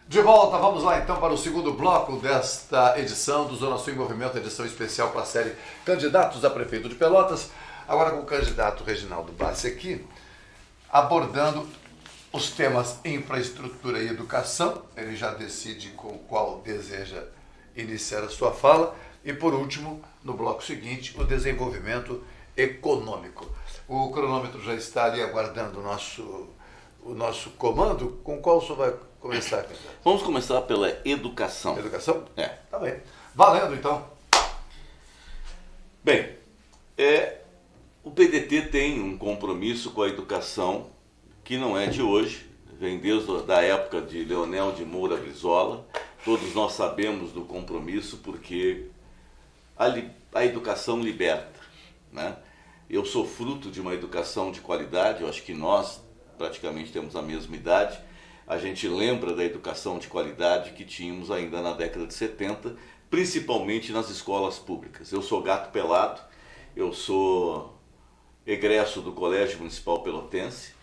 De volta, vamos lá então para o segundo bloco desta edição do Zona Sul em Movimento, edição especial para a série Candidatos a Prefeito de Pelotas, agora com o candidato Reginaldo Bassi aqui, abordando os temas infraestrutura e educação. Ele já decide com qual deseja iniciar a sua fala. E por último, no bloco seguinte, o desenvolvimento econômico. O cronômetro já está ali aguardando o nosso comando. Com qual o senhor vai começar, candidato?
Vamos começar pela educação.
Educação?
É.
Tá bem. Valendo, então.
Bem, o PDT tem um compromisso com a educação que não é de hoje, vem desde a época de Leonel de Moura Brizola. Todos nós sabemos do compromisso porque a educação liberta, né? Eu sou fruto de uma educação de qualidade, eu acho que nós praticamente temos a mesma idade. A gente lembra da educação de qualidade que tínhamos ainda na década de 70, principalmente nas escolas públicas. Eu sou gato pelado, eu sou egresso do Colégio Municipal Pelotense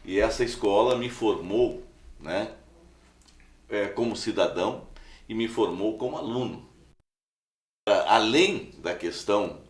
e essa escola me formou, né, como cidadão e me formou como aluno. Além da questão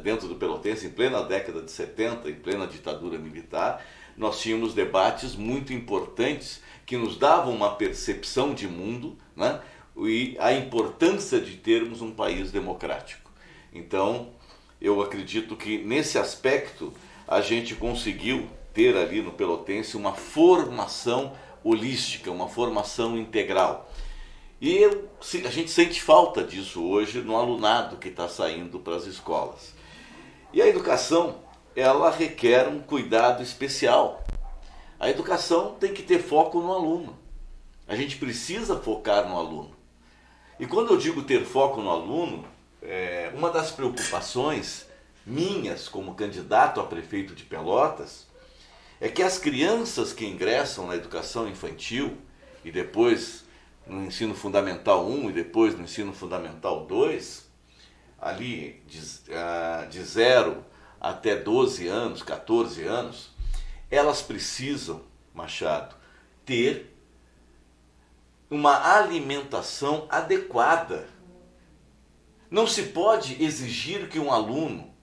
dentro do Pelotense, em plena década de 70, em plena ditadura militar, nós tínhamos debates muito importantes que nos davam uma percepção de mundo, né, e a importância de termos um país democrático. Então, eu acredito que nesse aspecto a gente conseguiu ter ali no Pelotense uma formação holística, uma formação integral. E a gente sente falta disso hoje no alunado que está saindo para as escolas. E a educação, ela requer um cuidado especial. A educação tem que ter foco no aluno. A gente precisa focar no aluno. E quando eu digo ter foco no aluno, uma das preocupações minhas como candidato a prefeito de Pelotas é que as crianças que ingressam na educação infantil e depois no ensino fundamental 1 e depois no ensino fundamental 2, ali de 0 até 12 anos, 14 anos, elas precisam, Machado, ter uma alimentação adequada. Não se pode exigir que um aluno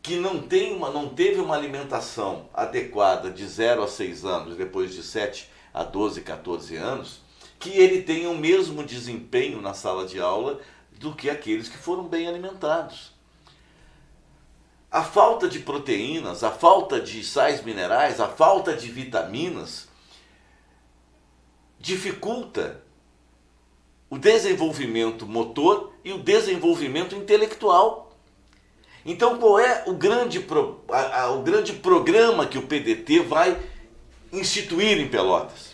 que não teve uma alimentação adequada de 0 a 6 anos, depois de 7 a 12, 14 anos, que ele tenha o mesmo desempenho na sala de aula do que aqueles que foram bem alimentados. A falta de proteínas, a falta de sais minerais, a falta de vitaminas dificulta o desenvolvimento motor e o desenvolvimento intelectual. Então, qual é o grande programa que o PDT vai instituir em Pelotas?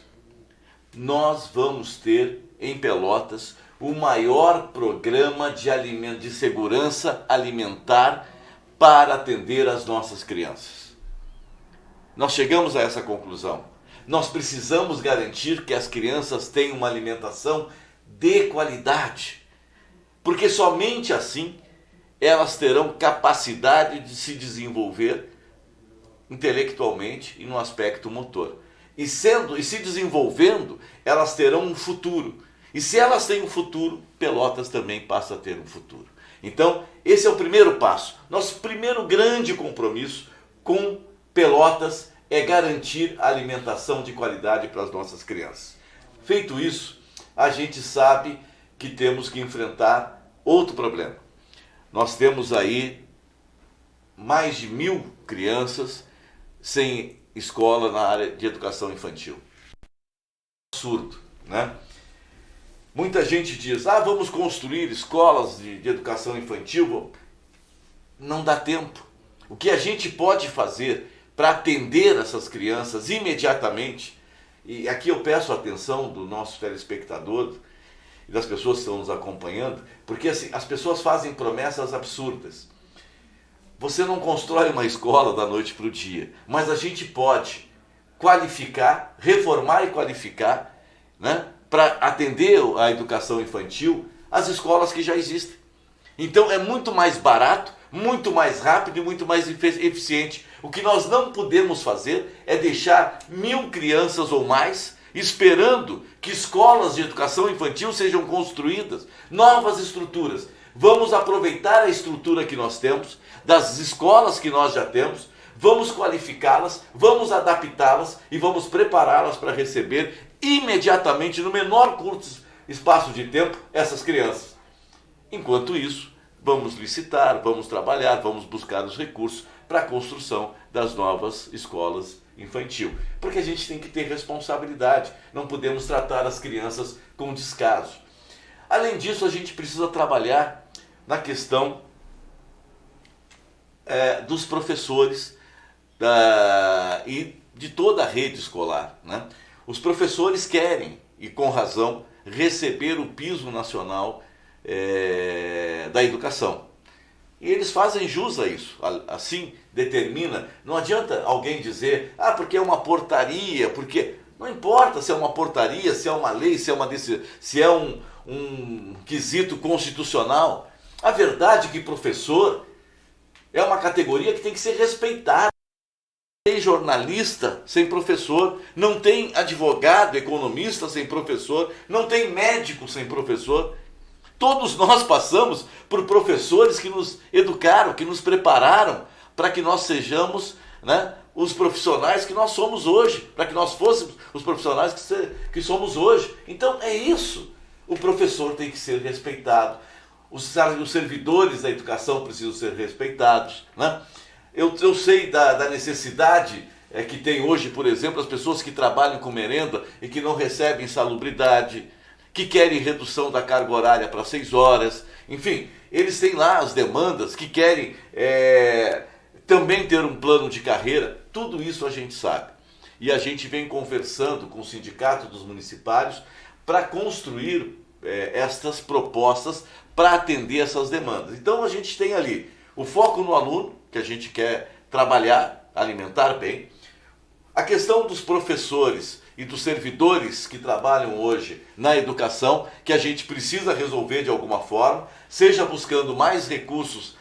Nós vamos ter em Pelotas o maior programa de segurança alimentar para atender as nossas crianças. Nós chegamos a essa conclusão. Nós precisamos garantir que as crianças tenham uma alimentação de qualidade, porque somente assim elas terão capacidade de se desenvolver intelectualmente e no aspecto motor. E se desenvolvendo, elas terão um futuro. E se elas têm um futuro, Pelotas também passa a ter um futuro. Então, esse é o primeiro passo. Nosso primeiro grande compromisso com Pelotas é garantir a alimentação de qualidade para as nossas crianças. Feito isso, a gente sabe que temos que enfrentar outro problema. Nós temos aí mais de 1.000 crianças sem escola na área de educação infantil. Absurdo, né? Muita gente diz, vamos construir escolas de educação infantil. Não dá tempo. O que a gente pode fazer para atender essas crianças imediatamente, e aqui eu peço a atenção do nosso telespectador e das pessoas que estão nos acompanhando, porque assim, as pessoas fazem promessas absurdas. Você não constrói uma escola da noite para o dia, mas a gente pode qualificar, reformar e qualificar, né, para atender a educação infantil as escolas que já existem. Então é muito mais barato, muito mais rápido e muito mais eficiente O que nós não podemos fazer é deixar 1.000 crianças ou mais esperando que escolas de educação infantil sejam construídas, novas estruturas. Vamos aproveitar a estrutura que nós temos, das escolas que nós já temos, vamos qualificá-las, vamos adaptá-las e vamos prepará-las para receber imediatamente, no menor curto espaço de tempo, essas crianças. Enquanto isso, vamos licitar, vamos trabalhar, vamos buscar os recursos para a construção das novas escolas infantil. Porque a gente tem que ter responsabilidade, não podemos tratar as crianças com descaso. Além disso, a gente precisa trabalhar na questão dos professores e de toda a rede escolar, né? Os professores querem, e com razão, receber o piso nacional da educação. E eles fazem jus a isso, assim determina. Não adianta alguém dizer, porque é uma portaria, porque não importa se é uma portaria, se é uma lei, se é um quesito constitucional. A verdade é que professor é uma categoria que tem que ser respeitada. Não tem jornalista sem professor, não tem advogado, economista sem professor, não tem médico sem professor. Todos nós passamos por professores que nos educaram, que nos prepararam para que nós sejamos, né, os profissionais que nós somos hoje, para que nós fôssemos os profissionais que somos hoje. Então é isso. O professor tem que ser respeitado. Os servidores da educação precisam ser respeitados, né? Eu sei da necessidade que tem hoje, por exemplo, as pessoas que trabalham com merenda e que não recebem salubridade, que querem redução da carga horária para 6 horas, enfim, eles têm lá as demandas, que querem também ter um plano de carreira. Tudo isso a gente sabe. E a gente vem conversando com o Sindicato dos Municipários para construir estas propostas para atender essas demandas. Então a gente tem ali o foco no aluno, que a gente quer trabalhar, alimentar bem, a questão dos professores e dos servidores que trabalham hoje na educação, que a gente precisa resolver de alguma forma, seja buscando mais recursos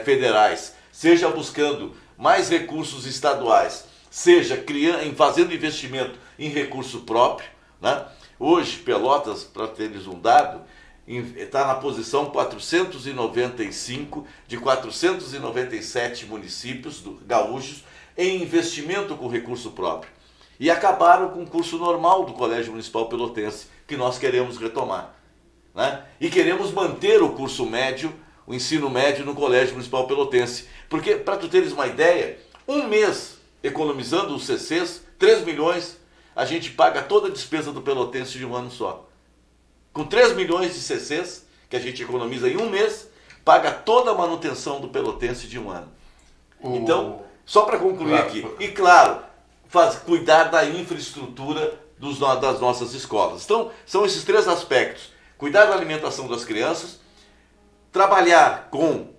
federais, seja buscando mais recursos estaduais, seja fazendo investimento em recurso próprio, né? Hoje, Pelotas, para teres um dado, está na posição 495 de 497 municípios gaúchos em investimento com recurso próprio. E acabaram com o curso normal do Colégio Municipal Pelotense, que nós queremos retomar, né? E queremos manter o curso médio, o ensino médio no Colégio Municipal Pelotense. Porque, para tu teres uma ideia, um mês economizando os CCs, 3 milhões, a gente paga toda a despesa do Pelotense de um ano só. Com 3 milhões de CCs, que a gente economiza em um mês, paga toda a manutenção do Pelotense de um ano. Então, só para concluir aqui, e claro, cuidar da infraestrutura das nossas escolas. Então, são esses 3 aspectos. Cuidar da alimentação das crianças, trabalhar com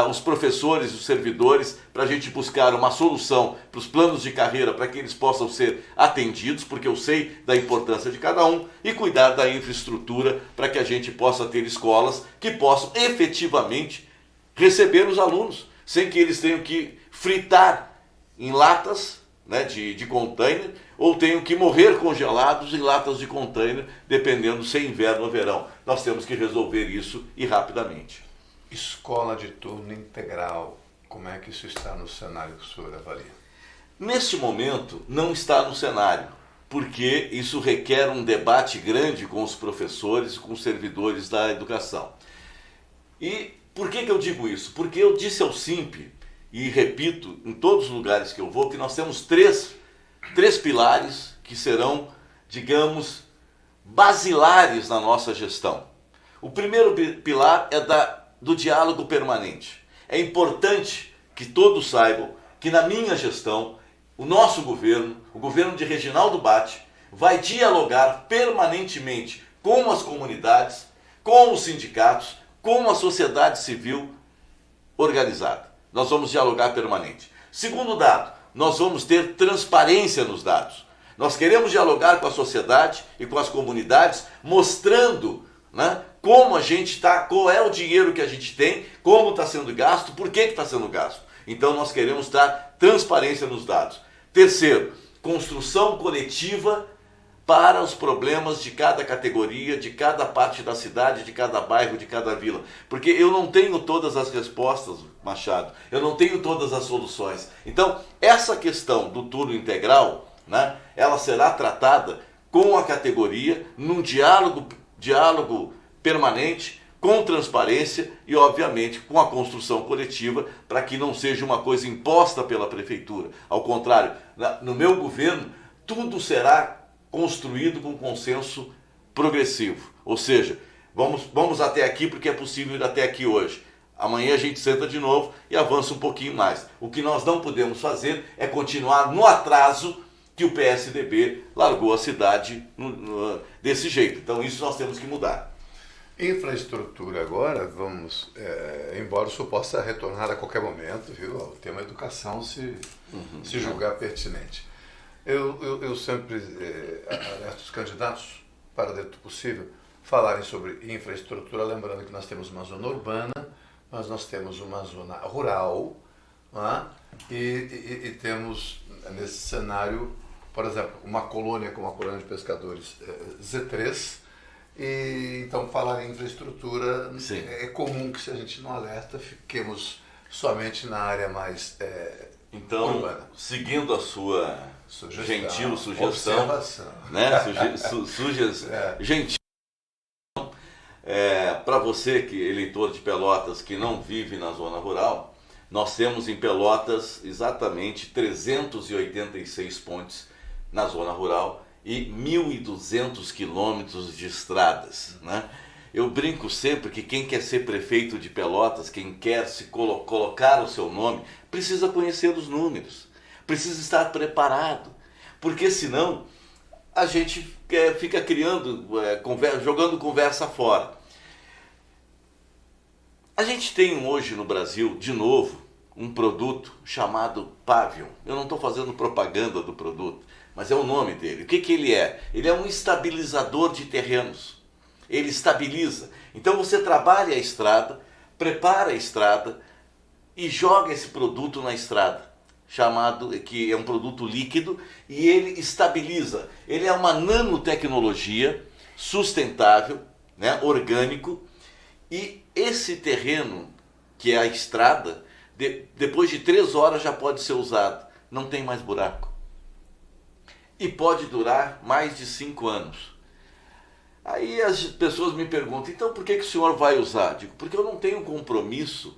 os professores, os servidores, para a gente buscar uma solução para os planos de carreira, para que eles possam ser atendidos, porque eu sei da importância de cada um, e cuidar da infraestrutura para que a gente possa ter escolas que possam efetivamente receber os alunos, sem que eles tenham que fritar em latas, né, de container, ou tenham que morrer congelados em latas de container, dependendo se é inverno ou verão. Nós temos que resolver isso e rapidamente.
Escola de turno integral, como é que isso está no cenário que o senhor avalia?
Neste momento, não está no cenário, porque isso requer um debate grande com os professores, com os servidores da educação. E por que eu digo isso? Porque eu disse ao SIMP, e repito em todos os lugares que eu vou, que nós temos três pilares que serão, digamos, basilares na nossa gestão. O primeiro pilar é do diálogo permanente. É importante que todos saibam que na minha gestão, o nosso governo, o governo de Reginaldo Batti, vai dialogar permanentemente com as comunidades, com os sindicatos, com a sociedade civil organizada. Nós vamos dialogar permanente. Segundo dado, nós vamos ter transparência nos dados. Nós queremos dialogar com a sociedade e com as comunidades, mostrando, né, como a gente está, qual é o dinheiro que a gente tem, como está sendo gasto, por que está sendo gasto. Então nós queremos estar transparência nos dados. Terceiro, construção coletiva para os problemas de cada categoria, de cada parte da cidade, de cada bairro, de cada vila. Porque eu não tenho todas as respostas, Machado, eu não tenho todas as soluções. Então, essa questão do turno integral, né, ela será tratada com a categoria, num diálogo permanente, com transparência e, obviamente, com a construção coletiva, para que não seja uma coisa imposta pela prefeitura. Ao contrário, no meu governo, tudo será construído com consenso progressivo. Ou seja, vamos até aqui porque é possível ir até aqui hoje. Amanhã a gente senta de novo e avança um pouquinho mais. O que nós não podemos fazer é continuar no atraso que o PSDB largou a cidade desse jeito. Então isso nós temos que mudar.
Infraestrutura agora, embora o senhor possa retornar a qualquer momento, viu, ao tema educação, se julgar pertinente. Eu sempre alerto os candidatos, para dentro do possível, falarem sobre infraestrutura, lembrando que nós temos uma zona urbana, mas nós temos uma zona rural, né? e temos nesse cenário, por exemplo, uma colônia como a colônia de pescadores Z3, e então falar em infraestrutura é comum que se a gente não alerta, fiquemos somente na área mais
então,
urbana.
Seguindo a sua gentil sugestão, né? Gentil, para você, eleitor de Pelotas, que não vive na zona rural, nós temos em Pelotas exatamente 386 pontes na zona rural e 1.200 quilômetros de estradas, né? Eu brinco sempre que quem quer ser prefeito de Pelotas, quem quer se colocar o seu nome, precisa conhecer os números, precisa estar preparado, porque senão a gente fica criando, jogando conversa fora. A gente tem hoje no Brasil, de novo, um produto chamado Pavion. Eu não estou fazendo propaganda do produto, mas é o nome dele. O que ele é? Ele é um estabilizador de terrenos. Ele estabiliza. Então você trabalha a estrada, prepara a estrada e joga esse produto na estrada, que é um produto líquido, e ele estabiliza. Ele é uma nanotecnologia sustentável, né, orgânico, e esse terreno, que é a estrada, depois de 3 horas já pode ser usado. Não tem mais buraco. E pode durar mais de 5 anos. Aí as pessoas me perguntam, então por que o senhor vai usar? Digo, porque eu não tenho compromisso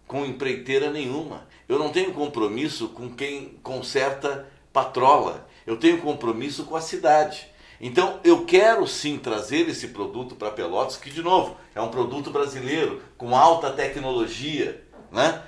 com empreiteira nenhuma. Eu não tenho compromisso com quem conserta patrola. Eu tenho compromisso com a cidade. Então eu quero sim trazer esse produto para Pelotas, que de novo é um produto brasileiro, com alta tecnologia, né?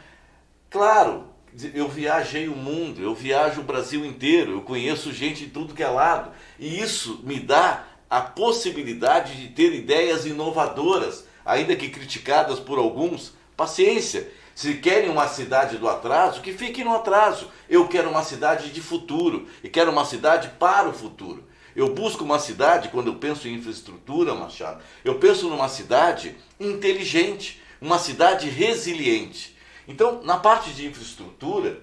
Claro, eu viajei o mundo, eu viajo o Brasil inteiro, eu conheço gente de tudo que é lado. E isso me dá a possibilidade de ter ideias inovadoras, ainda que criticadas por alguns. Paciência, se querem uma cidade do atraso, que fiquem no atraso. Eu quero uma cidade de futuro, e quero uma cidade para o futuro. Eu busco uma cidade, quando eu penso em infraestrutura, Machado, eu penso numa cidade inteligente, uma cidade resiliente. Então, na parte de infraestrutura,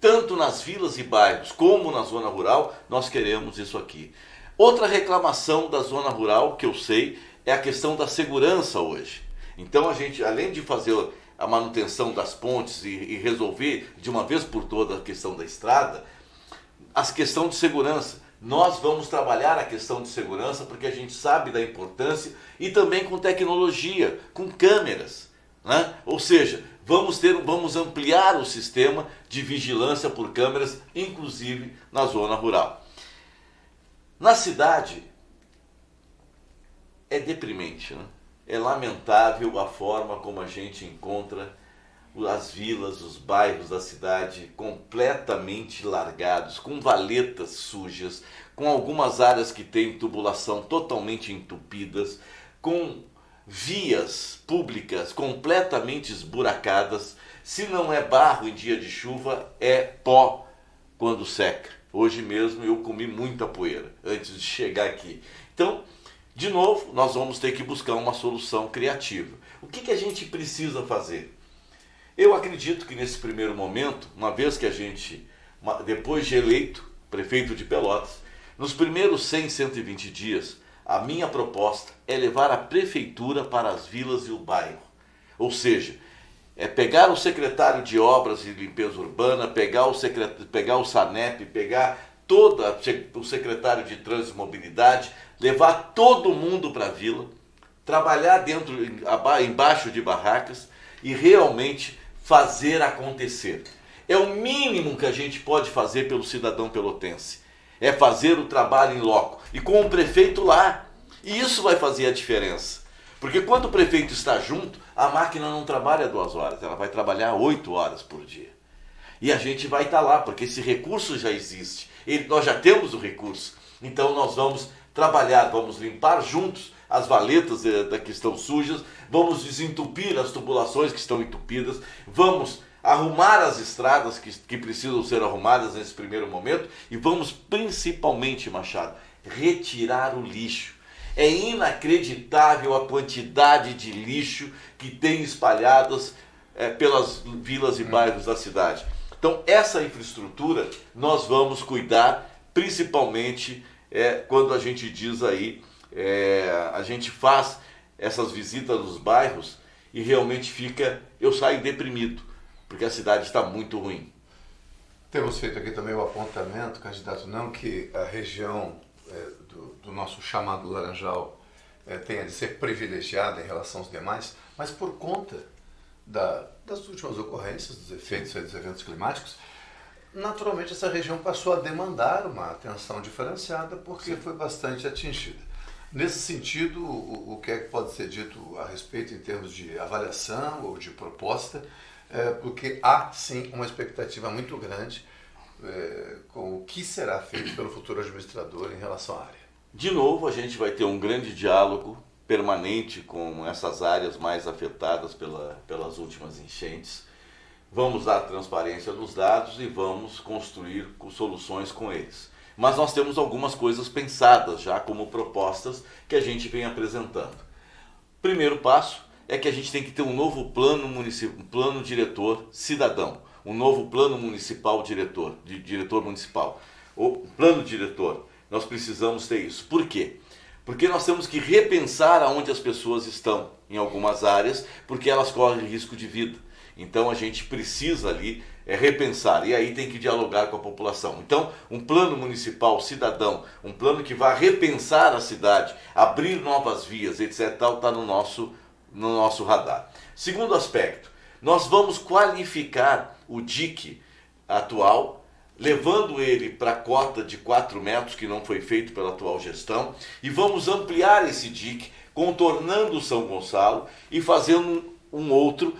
tanto nas vilas e bairros como na zona rural, nós queremos isso aqui. Outra reclamação da zona rural, que eu sei, é a questão da segurança hoje. Então a gente, além de fazer a manutenção das pontes e resolver de uma vez por todas a questão da estrada, a questão de segurança. Nós vamos trabalhar a questão de segurança porque a gente sabe da importância, e também com tecnologia, com câmeras, né? Ou seja, vamos ampliar o sistema de vigilância por câmeras, inclusive na zona rural. Na cidade, é deprimente, né? É lamentável a forma como a gente encontra as vilas, os bairros da cidade completamente largados, com valetas sujas, com algumas áreas que têm tubulação totalmente entupidas, com vias públicas completamente esburacadas. Se não é barro em dia de chuva, é pó quando seca. Hoje mesmo eu comi muita poeira antes de chegar aqui. Então, de novo, nós vamos ter que buscar uma solução criativa. O que a gente precisa fazer? Eu acredito que nesse primeiro momento, uma vez que a gente, depois de eleito prefeito de Pelotas, nos primeiros 100, 120 dias, a minha proposta é levar a prefeitura para as vilas e o bairro. Ou seja, é pegar o secretário de Obras e Limpeza Urbana, pegar o SANEP, pegar o secretário de Trânsito e Mobilidade, levar todo mundo para a vila, trabalhar embaixo de barracas e realmente fazer acontecer. É o mínimo que a gente pode fazer pelo cidadão pelotense. É fazer o trabalho em loco e com o prefeito lá. E isso vai fazer a diferença. Porque quando o prefeito está junto, a máquina não trabalha 2 horas, ela vai trabalhar 8 horas por dia. E a gente vai estar lá, porque esse recurso já existe. Nós já temos o recurso. Então nós vamos trabalhar, vamos limpar juntos as valetas que estão sujas, vamos desentupir as tubulações que estão entupidas, vamos arrumar as estradas que precisam ser arrumadas nesse primeiro momento e vamos principalmente, Machado, retirar o lixo. É inacreditável a quantidade de lixo que tem espalhadas pelas vilas e bairros da cidade. Então essa infraestrutura nós vamos cuidar, principalmente quando a gente diz aí, a gente faz essas visitas nos bairros e realmente eu saio deprimido, porque a cidade está muito ruim.
Temos feito aqui também o apontamento, candidato, não que a região do nosso chamado Laranjal tenha de ser privilegiada em relação aos demais, mas por conta das últimas ocorrências, dos efeitos dos eventos climáticos, naturalmente essa região passou a demandar uma atenção diferenciada porque foi bastante atingida. Nesse sentido, o que é que pode ser dito a respeito em termos de avaliação ou de proposta, porque há sim uma expectativa muito grande com o que será feito pelo futuro administrador em relação à área.
De novo, a gente vai ter um grande diálogo permanente com essas áreas mais afetadas pelas últimas enchentes. Vamos dar transparência nos dados e vamos construir soluções com eles. Mas nós temos algumas coisas pensadas já como propostas que a gente vem apresentando. Primeiro passo é que a gente tem que ter um novo plano diretor cidadão, um novo plano municipal diretor municipal. O plano diretor, nós precisamos ter isso. Por quê? Porque nós temos que repensar aonde as pessoas estão em algumas áreas, porque elas correm risco de vida. Então a gente precisa ali repensar, e aí tem que dialogar com a população. Então, um plano municipal cidadão, um plano que vai repensar a cidade, abrir novas vias, etc., está no nosso radar. Segundo aspecto, nós vamos qualificar o DIC atual, levando ele para a cota de 4 metros, que não foi feito pela atual gestão, e vamos ampliar esse DIC, contornando o São Gonçalo e fazendo um outro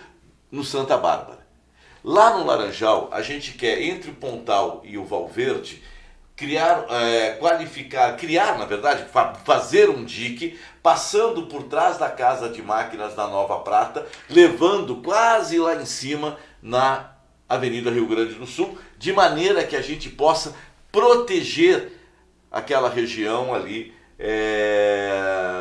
no Santa Bárbara. Lá no Laranjal, a gente quer, entre o Pontal e o Valverde, fazer um dique, passando por trás da Casa de Máquinas da Nova Prata, levando quase lá em cima na Avenida Rio Grande do Sul, de maneira que a gente possa proteger aquela região ali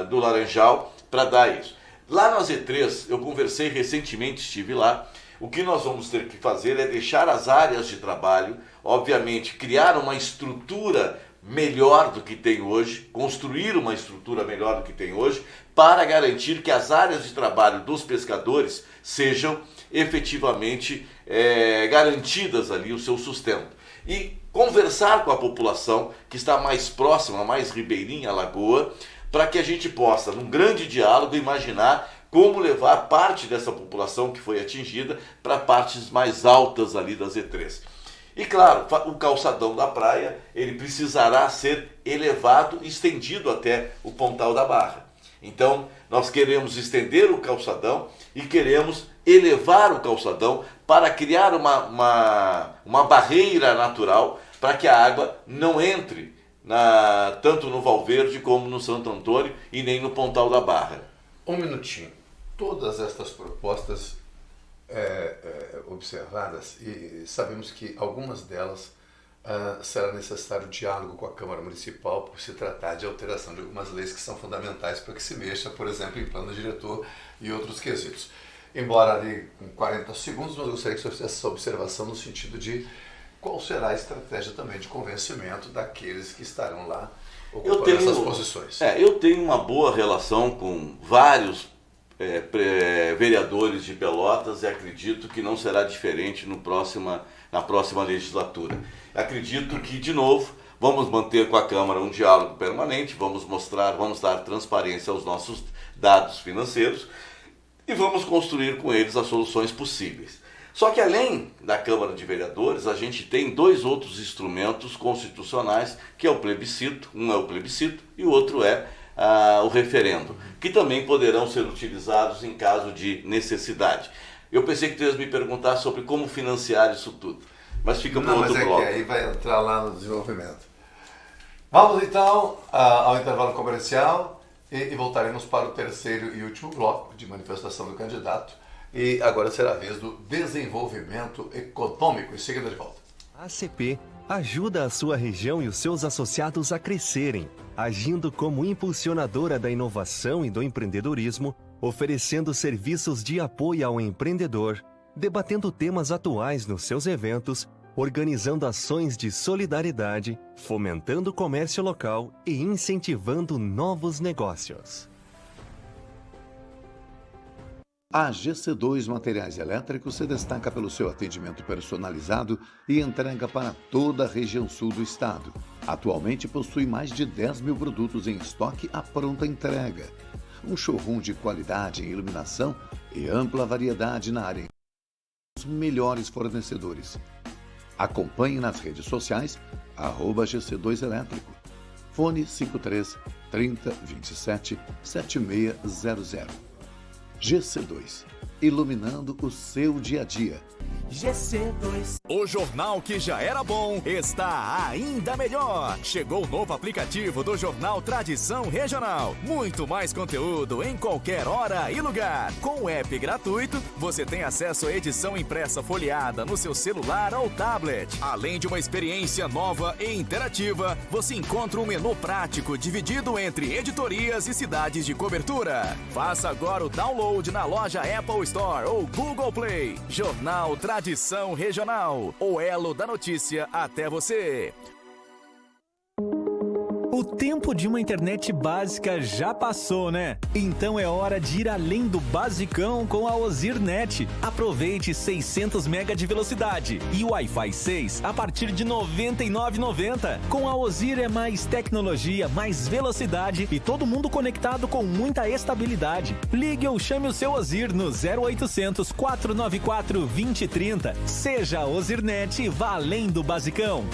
do Laranjal para dar isso. Lá na Z3, eu conversei recentemente, estive lá. O que nós vamos ter que fazer é deixar as áreas de trabalho, obviamente, criar uma estrutura melhor do que tem hoje, construir uma estrutura melhor do que tem hoje, para garantir que as áreas de trabalho dos pescadores sejam efetivamente garantidas ali o seu sustento. E conversar com a população que está mais próxima, mais ribeirinha à lagoa, para que a gente possa, num grande diálogo, imaginar como levar parte dessa população que foi atingida para partes mais altas ali da Z3. E claro, o calçadão da praia, ele precisará ser elevado e estendido até o Pontal da Barra. Então, nós queremos estender o calçadão e queremos elevar o calçadão para criar uma barreira natural para que a água não entre tanto no Valverde como no Santo Antônio e nem no Pontal da Barra.
Um minutinho. Todas estas propostas observadas, e sabemos que algumas delas será necessário diálogo com a Câmara Municipal por se tratar de alteração de algumas leis que são fundamentais para que se mexa, por exemplo, em plano diretor e outros quesitos. embora ali com 40 segundos, mas eu gostaria que você fizesse essa observação no sentido de qual será a estratégia também de convencimento daqueles que estarão lá ocupando essas posições.
Eu tenho uma boa relação com vários vereadores de Pelotas e acredito que não será diferente na próxima legislatura. Acredito que, de novo, vamos manter com a Câmara um diálogo permanente, vamos dar transparência aos nossos dados financeiros e vamos construir com eles as soluções possíveis. Só que além da Câmara de Vereadores, a gente tem 2 outros instrumentos constitucionais, que é o plebiscito, um é o plebiscito e o outro é o referendo, que também poderão ser utilizados em caso de necessidade. Eu pensei que tu ias me perguntar sobre como financiar isso tudo, mas fica para outro bloco.
Que aí vai entrar lá no desenvolvimento. Vamos então ao intervalo comercial e voltaremos para o terceiro e último bloco de manifestação do candidato. E agora será a vez do desenvolvimento econômico. Em seguida de volta.
A ACP ajuda a sua região e os seus associados a crescerem, agindo como impulsionadora da inovação e do empreendedorismo, oferecendo serviços de apoio ao empreendedor, debatendo temas atuais nos seus eventos, organizando ações de solidariedade, fomentando o comércio local e incentivando novos negócios.
A GC2 Materiais Elétricos se destaca pelo seu atendimento personalizado e entrega para toda a região sul do estado. Atualmente possui mais de 10 mil produtos em estoque à pronta entrega. Um showroom de qualidade em iluminação e ampla variedade na área. Os melhores fornecedores. Acompanhe nas redes sociais, @GC2 Elétrico. Fone 53 30 27 7600. GC2, iluminando o seu dia a dia.
GC2. O jornal que já era bom está ainda melhor. Chegou o novo aplicativo do Jornal Tradição Regional. Muito mais conteúdo em qualquer hora e lugar. Com o app gratuito, você tem acesso à edição impressa folheada no seu celular ou tablet. Além de uma experiência nova e interativa, você encontra um menu prático dividido entre editorias e cidades de cobertura. Faça agora o download na loja Apple Store ou Google Play. Jornal Tradição Regional, o elo da notícia até você.
O tempo de uma internet básica já passou, né? Então é hora de ir além do basicão com a OzirNet. Aproveite 600 MB de velocidade e o Wi-Fi 6 a partir de R$ 99,90. Com a Ozir é mais tecnologia, mais velocidade e todo mundo conectado com muita estabilidade. Ligue ou chame o seu Ozir no 0800 494 2030. Seja a OzirNet e vá além do basicão.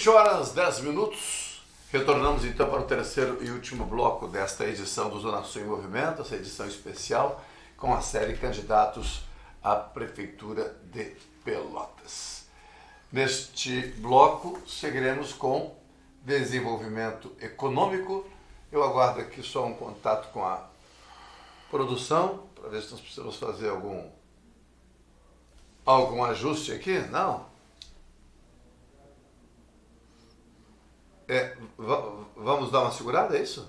20 horas 10 minutos. Retornamos então para o terceiro e último bloco desta edição do Zona Sul em Movimento, essa edição especial com a série Candidatos à Prefeitura de Pelotas. Neste bloco seguiremos com desenvolvimento econômico. Eu aguardo aqui só um contato com a produção para ver se nós precisamos fazer algum ajuste aqui. Não? Vamos dar uma segurada, é isso?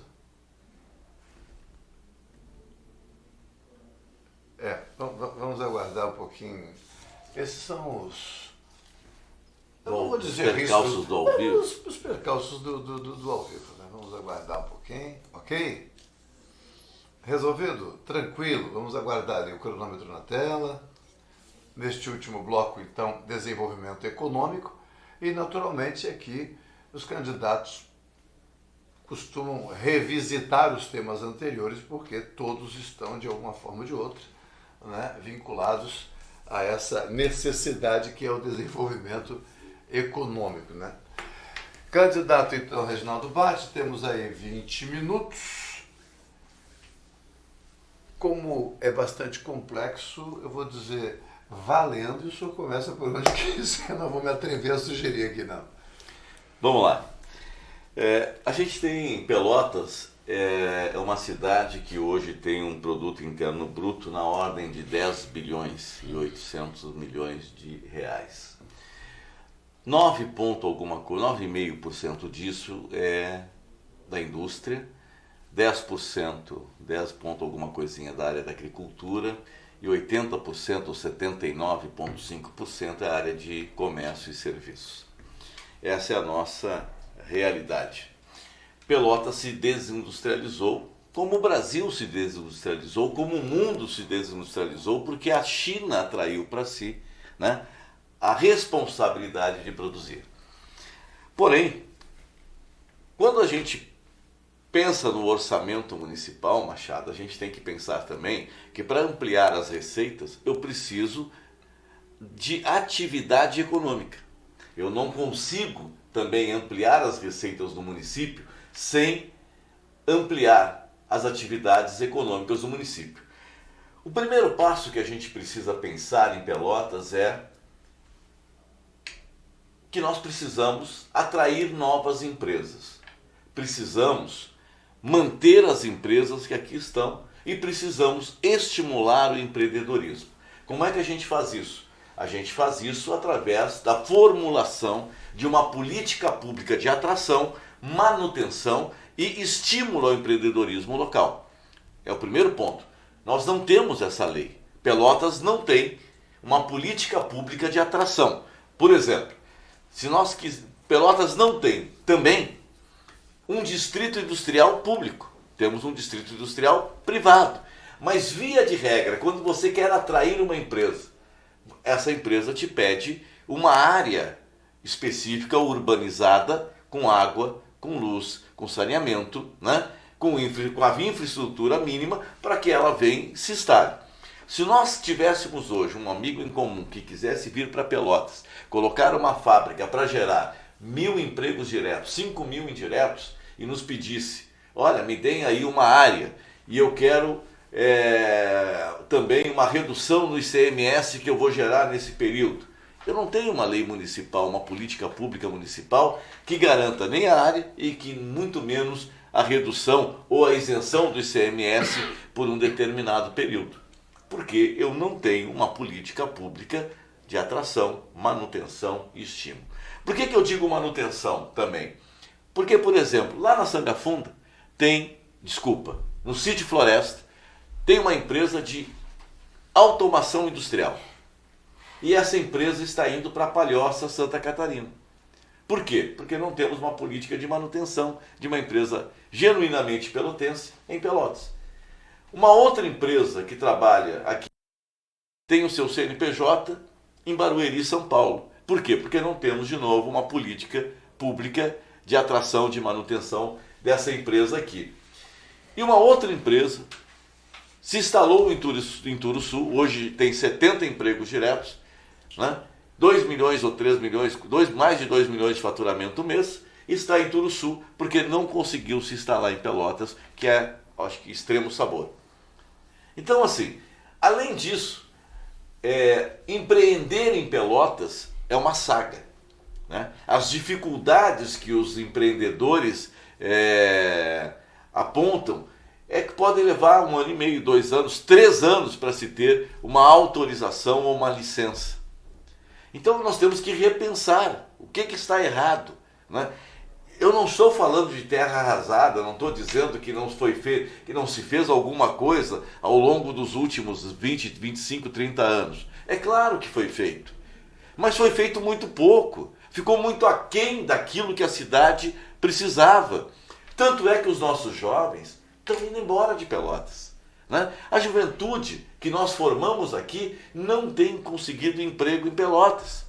Vamos aguardar um pouquinho. Esses são os... Eu não vou dizer
os percalços do ao vivo.
Os percalços do ao vivo, né? Vamos aguardar um pouquinho, ok? Resolvido? Tranquilo. Vamos aguardar ali o cronômetro na tela. Neste último bloco, então, desenvolvimento econômico. E, naturalmente, aqui os candidatos costumam revisitar os temas anteriores, porque todos estão, de alguma forma ou de outra, né, vinculados a essa necessidade que é o desenvolvimento econômico. Né? Candidato, então, Reginaldo Batti, temos aí 20 minutos. Como é bastante complexo, eu vou dizer valendo, e o senhor começa por onde quiser, eu não vou me atrever a sugerir aqui, não.
Vamos lá. A gente tem Pelotas, é uma cidade que hoje tem um produto interno bruto na ordem de 10 bilhões e 800 milhões de reais. 9,5% disso é da indústria, 10%, 10 ponto alguma coisinha da área da agricultura e 80% ou 79,5% é a área de comércio e serviços. Essa é a nossa realidade. Pelotas se desindustrializou, como o Brasil se desindustrializou, como o mundo se desindustrializou, porque a China atraiu para si, né, a responsabilidade de produzir. Porém, quando a gente pensa no orçamento municipal, Machado, a gente tem que pensar também que para ampliar as receitas eu preciso de atividade econômica. Eu não consigo também ampliar as receitas do município sem ampliar as atividades econômicas do município. O primeiro passo que a gente precisa pensar em Pelotas é que nós precisamos atrair novas empresas. Precisamos manter as empresas que aqui estão e precisamos estimular o empreendedorismo. Como é que a gente faz isso? A gente faz isso através da formulação de uma política pública de atração, manutenção e estímulo ao empreendedorismo local. É o primeiro ponto. Nós não temos essa lei. Pelotas não tem uma política pública de atração. Por exemplo, Pelotas não tem também um distrito industrial público. Temos um distrito industrial privado. Mas, via de regra, quando você quer atrair uma empresa, essa empresa te pede uma área específica, urbanizada, com água, com luz, com saneamento, né? com a infraestrutura mínima para que ela venha se instale. Se nós tivéssemos hoje um amigo em comum que quisesse vir para Pelotas, colocar uma fábrica para gerar 1.000 empregos diretos, 5.000 indiretos, e nos pedisse, olha, me deem aí uma área e eu quero também uma redução no ICMS que eu vou gerar nesse período. Eu não tenho uma lei municipal, uma política pública municipal que garanta nem a área e que muito menos a redução ou a isenção do ICMS por um determinado período. Porque eu não tenho uma política pública de atração, manutenção e estímulo. Por que eu digo manutenção também? Porque, por exemplo, lá na Sangafunda no Sítio Floresta, tem uma empresa de automação industrial. E essa empresa está indo para Palhoça, Santa Catarina. Por quê? Porque não temos uma política de manutenção de uma empresa genuinamente pelotense em Pelotas. Uma outra empresa que trabalha aqui tem o seu CNPJ em Barueri, São Paulo. Por quê? Porque não temos, de novo, uma política pública de atração, de manutenção dessa empresa aqui. E uma outra empresa se instalou em Turuçu, hoje tem 70 empregos diretos, né? 2 milhões ou 3 milhões, mais de 2 milhões de faturamento no mês, está em Turuçu, porque não conseguiu se instalar em Pelotas, que é, acho que, extremo sabor. Então, assim, além disso, empreender em Pelotas é uma saga, né? As dificuldades que os empreendedores apontam é que podem levar 1 ano e meio, 2 anos, 3 anos para se ter uma autorização ou uma licença. Então nós temos que repensar o que está errado, né? Eu não estou falando de terra arrasada, não estou dizendo que não foi feito, que não se fez alguma coisa ao longo dos últimos 20, 25, 30 anos. É claro que foi feito, mas foi feito muito pouco, ficou muito aquém daquilo que a cidade precisava. Tanto é que os nossos jovens estão indo embora de Pelotas, né? A juventude que nós formamos aqui não tem conseguido emprego em Pelotas.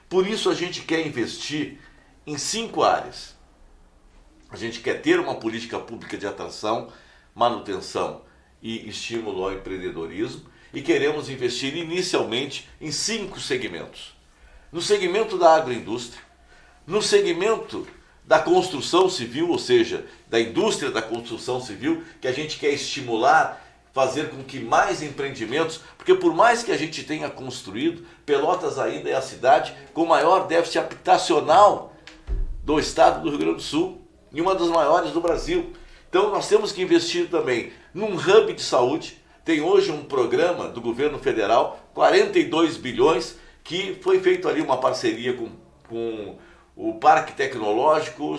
Por isso a gente quer investir em 5 áreas. A gente quer ter uma política pública de atração, manutenção e estímulo ao empreendedorismo e queremos investir inicialmente em 5 segmentos. No segmento da agroindústria, no segmento da construção civil, ou seja, da indústria da construção civil, que a gente quer estimular, fazer com que mais empreendimentos, porque por mais que a gente tenha construído, Pelotas ainda é a cidade com maior déficit habitacional do estado do Rio Grande do Sul e uma das maiores do Brasil. Então nós temos que investir também num hub de saúde. Tem hoje um programa do governo federal, 42 bilhões, que foi feito ali uma parceria com o Parque Tecnológico,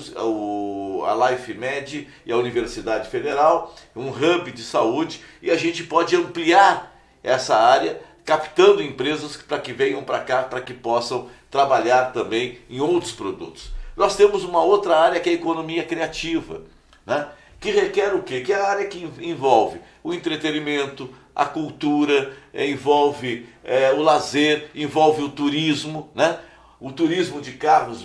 a LifeMed e a Universidade Federal, um hub de saúde, e a gente pode ampliar essa área, captando empresas para que venham para cá, para que possam trabalhar também em outros produtos. Nós temos uma outra área que é a economia criativa, né? Que requer o quê? Que é a área que envolve o entretenimento, a cultura, envolve o lazer, envolve o turismo, né? O turismo de carros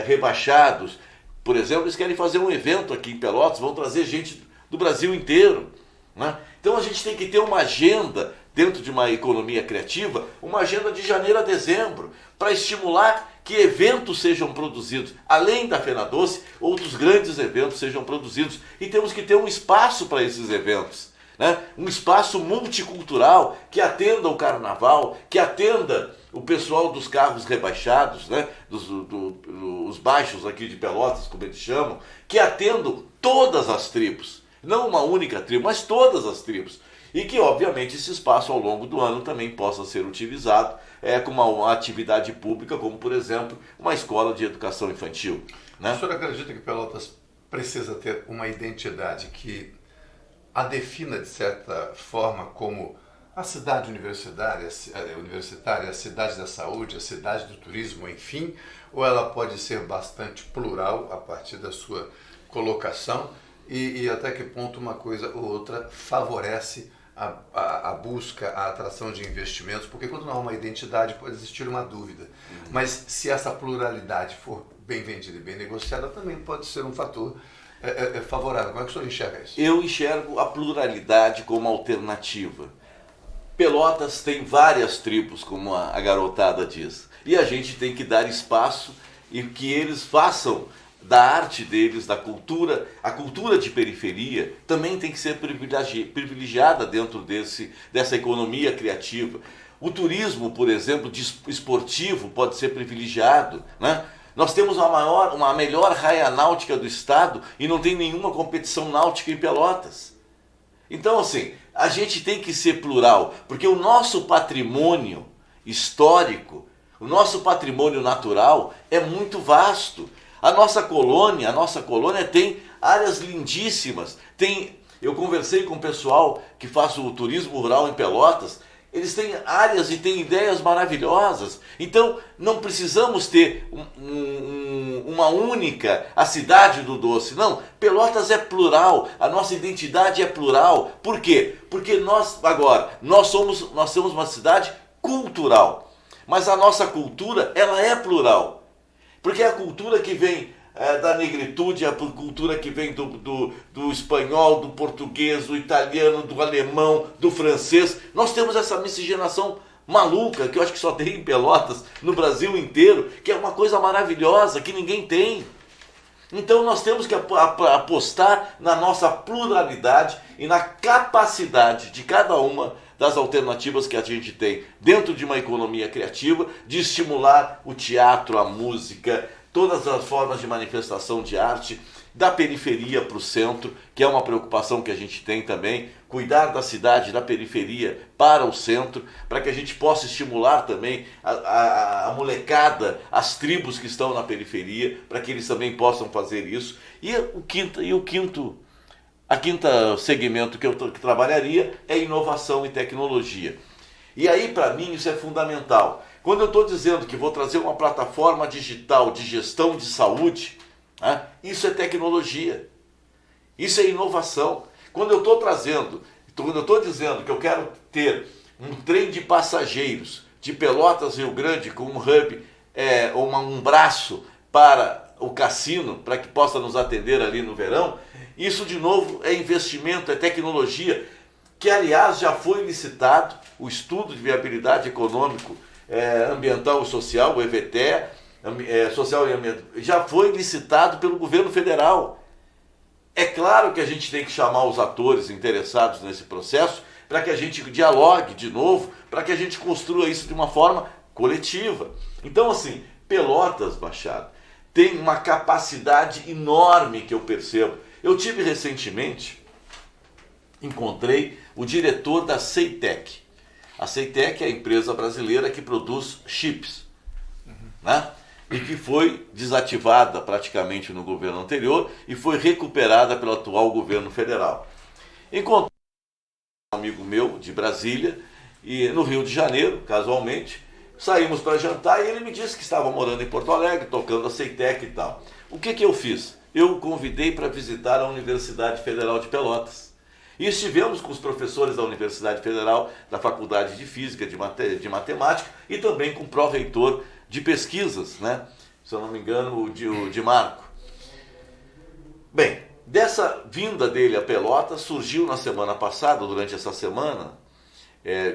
rebaixados, por exemplo, eles querem fazer um evento aqui em Pelotas, vão trazer gente do Brasil inteiro, né? Então a gente tem que ter uma agenda dentro de uma economia criativa, uma agenda de janeiro a dezembro, para estimular que eventos sejam produzidos, além da Fena Doce, outros grandes eventos sejam produzidos, e temos que ter um espaço para esses eventos, né? Um espaço multicultural que atenda o carnaval, que atenda o pessoal dos carros rebaixados, né? Os baixos aqui de Pelotas, como eles chamam, que atendam todas as tribos, não uma única tribo, mas todas as tribos. E que, obviamente, esse espaço ao longo do ano também possa ser utilizado com uma atividade pública, como, por exemplo, uma escola de educação infantil, né?
O senhor acredita que Pelotas precisa ter uma identidade que a defina, de certa forma, como a cidade universitária, a cidade da saúde, a cidade do turismo, enfim, ou ela pode ser bastante plural a partir da sua colocação e até que ponto uma coisa ou outra favorece a busca, a atração de investimentos, porque quando não há uma identidade pode existir uma dúvida. Mas se essa pluralidade for bem vendida e bem negociada, também pode ser um fator favorável. Como é que o senhor enxerga isso?
Eu enxergo a pluralidade como alternativa. Pelotas tem várias tribos, como a garotada diz, e a gente tem que dar espaço e que eles façam da arte deles, da cultura, a cultura de periferia também tem que ser privilegiada dentro dessa economia criativa. O turismo, por exemplo, esportivo pode ser privilegiado, né? Nós temos uma melhor raia náutica do estado e não tem nenhuma competição náutica em Pelotas. Então, assim, a gente tem que ser plural, porque o nosso patrimônio histórico, o nosso patrimônio natural é muito vasto. A nossa colônia tem áreas lindíssimas. Eu conversei com o pessoal que faz o turismo rural em Pelotas, eles têm áreas e têm ideias maravilhosas. Então, não precisamos ter uma única, a cidade do doce. Não, Pelotas é plural, a nossa identidade é plural. Por quê? Porque nós somos uma cidade cultural. Mas a nossa cultura, ela é plural. Porque é a cultura que vem da negritude, a cultura que vem do espanhol, do português, do italiano, do alemão, do francês. Nós temos essa miscigenação maluca, que eu acho que só tem em Pelotas, no Brasil inteiro, que é uma coisa maravilhosa, que ninguém tem. Então nós temos que apostar na nossa pluralidade e na capacidade de cada uma das alternativas que a gente tem dentro de uma economia criativa, de estimular o teatro, a música, todas as formas de manifestação de arte, da periferia para o centro, que é uma preocupação que a gente tem também, cuidar da cidade, da periferia para o centro, para que a gente possa estimular também a molecada, as tribos que estão na periferia, para que eles também possam fazer isso. E o quinto segmento que eu trabalharia é inovação e tecnologia. E aí, para mim, isso é fundamental. Quando eu estou dizendo que vou trazer uma plataforma digital de gestão de saúde, isso é tecnologia, isso é inovação. Quando eu estou dizendo que eu quero ter um trem de passageiros de Pelotas, Rio Grande, com um hub, um braço para o cassino, para que possa nos atender ali no verão, isso de novo é investimento, é tecnologia, que aliás já foi licitado, o estudo de viabilidade econômico, ambiental e social, o EVTE, social e ambiental, já foi licitado pelo governo federal. É claro que a gente tem que chamar os atores interessados nesse processo para que a gente dialogue de novo, para que a gente construa isso de uma forma coletiva. Então, assim, Pelotas, Machado, tem uma capacidade enorme que eu percebo. Eu tive recentemente, encontrei o diretor da Ceitec. A Ceitec é a empresa brasileira que produz chips, né? E que foi desativada praticamente no governo anterior e foi recuperada pelo atual governo federal. Encontrei um amigo meu de Brasília e no Rio de Janeiro, casualmente, saímos para jantar e ele me disse que estava morando em Porto Alegre, tocando a Ceitec e tal. O que eu fiz? Eu o convidei para visitar a Universidade Federal de Pelotas. E estivemos com os professores da Universidade Federal, da Faculdade de Física, de Matemática e também com o pró-reitor de pesquisas, né? Se eu não me engano, o de Marco. Bem, dessa vinda dele a Pelotas, surgiu na semana passada, durante essa semana,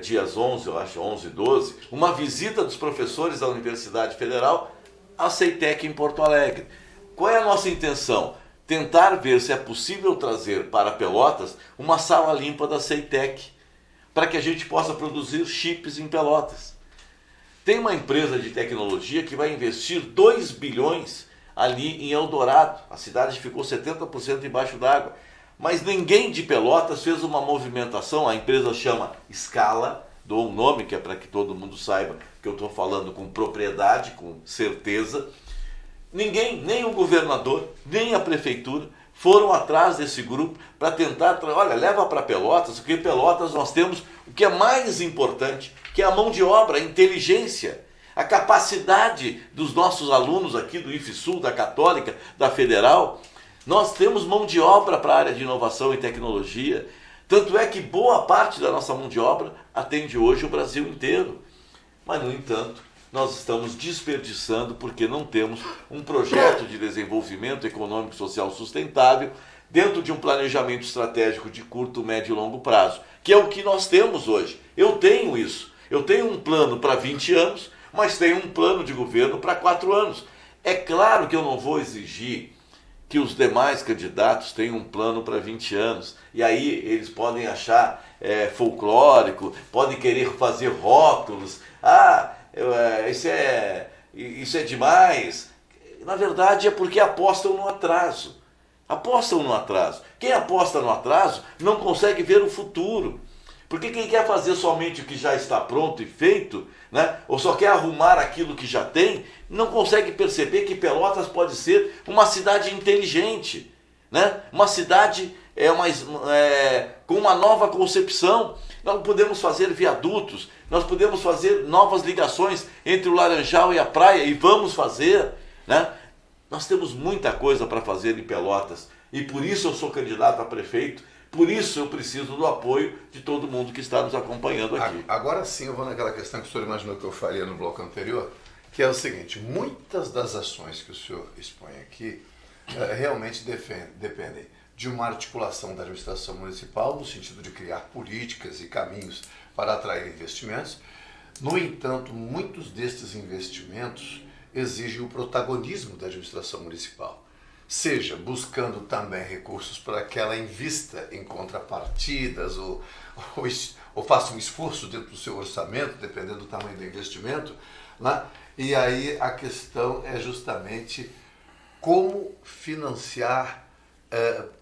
dias 11, eu acho, 11 e 12, uma visita dos professores da Universidade Federal à Ceitec em Porto Alegre. Qual é a nossa intenção? Tentar ver se é possível trazer para Pelotas uma sala limpa da Ceitec, para que a gente possa produzir chips em Pelotas. Tem uma empresa de tecnologia que vai investir 2 bilhões ali em Eldorado. A cidade ficou 70% embaixo d'água. Mas ninguém de Pelotas fez uma movimentação, a empresa chama Scala, dou um nome que é para que todo mundo saiba que eu estou falando com propriedade, com certeza. Ninguém, nem o governador, nem a prefeitura, foram atrás desse grupo para tentar, olha, leva para Pelotas, porque em Pelotas nós temos o que é mais importante, que é a mão de obra, a inteligência, a capacidade dos nossos alunos aqui do IFSUL, da Católica, da Federal. Nós temos mão de obra para a área de inovação e tecnologia, tanto é que boa parte da nossa mão de obra atende hoje o Brasil inteiro. Mas, no entanto, nós estamos desperdiçando porque não temos um projeto de desenvolvimento econômico e social sustentável dentro de um planejamento estratégico de curto, médio e longo prazo, que é o que nós temos hoje. Eu tenho isso. Eu tenho um plano para 20 anos, mas tenho um plano de governo para 4 anos. É claro que eu não vou exigir que os demais candidatos tenham um plano para 20 anos. E aí eles podem achar folclórico, podem querer fazer rótulos. Isso é demais. Na verdade é porque apostam no atraso. Apostam no atraso. Quem aposta no atraso não consegue ver o futuro. Porque quem quer fazer somente o que já está pronto e feito, né, ou só quer arrumar aquilo que já tem, não consegue perceber que Pelotas pode ser uma cidade inteligente, né? Uma cidade com uma nova concepção. Nós podemos fazer viadutos, nós podemos fazer novas ligações entre o Laranjal e a praia, e vamos fazer, né? Nós temos muita coisa para fazer em Pelotas, e por isso eu sou candidato a prefeito. Por isso eu preciso do apoio de todo mundo que está nos acompanhando aqui.
Agora sim eu vou naquela questão que o senhor imaginou que eu faria no bloco anterior, que é o seguinte: muitas das ações que o senhor expõe aqui realmente dependem de uma articulação da administração municipal, no sentido de criar políticas e caminhos para atrair investimentos, No entanto, muitos destes investimentos exigem o protagonismo da administração municipal, seja buscando também recursos para que ela invista em contrapartidas ou faça um esforço dentro do seu orçamento, dependendo do tamanho do investimento, né? E aí a questão é justamente como financiar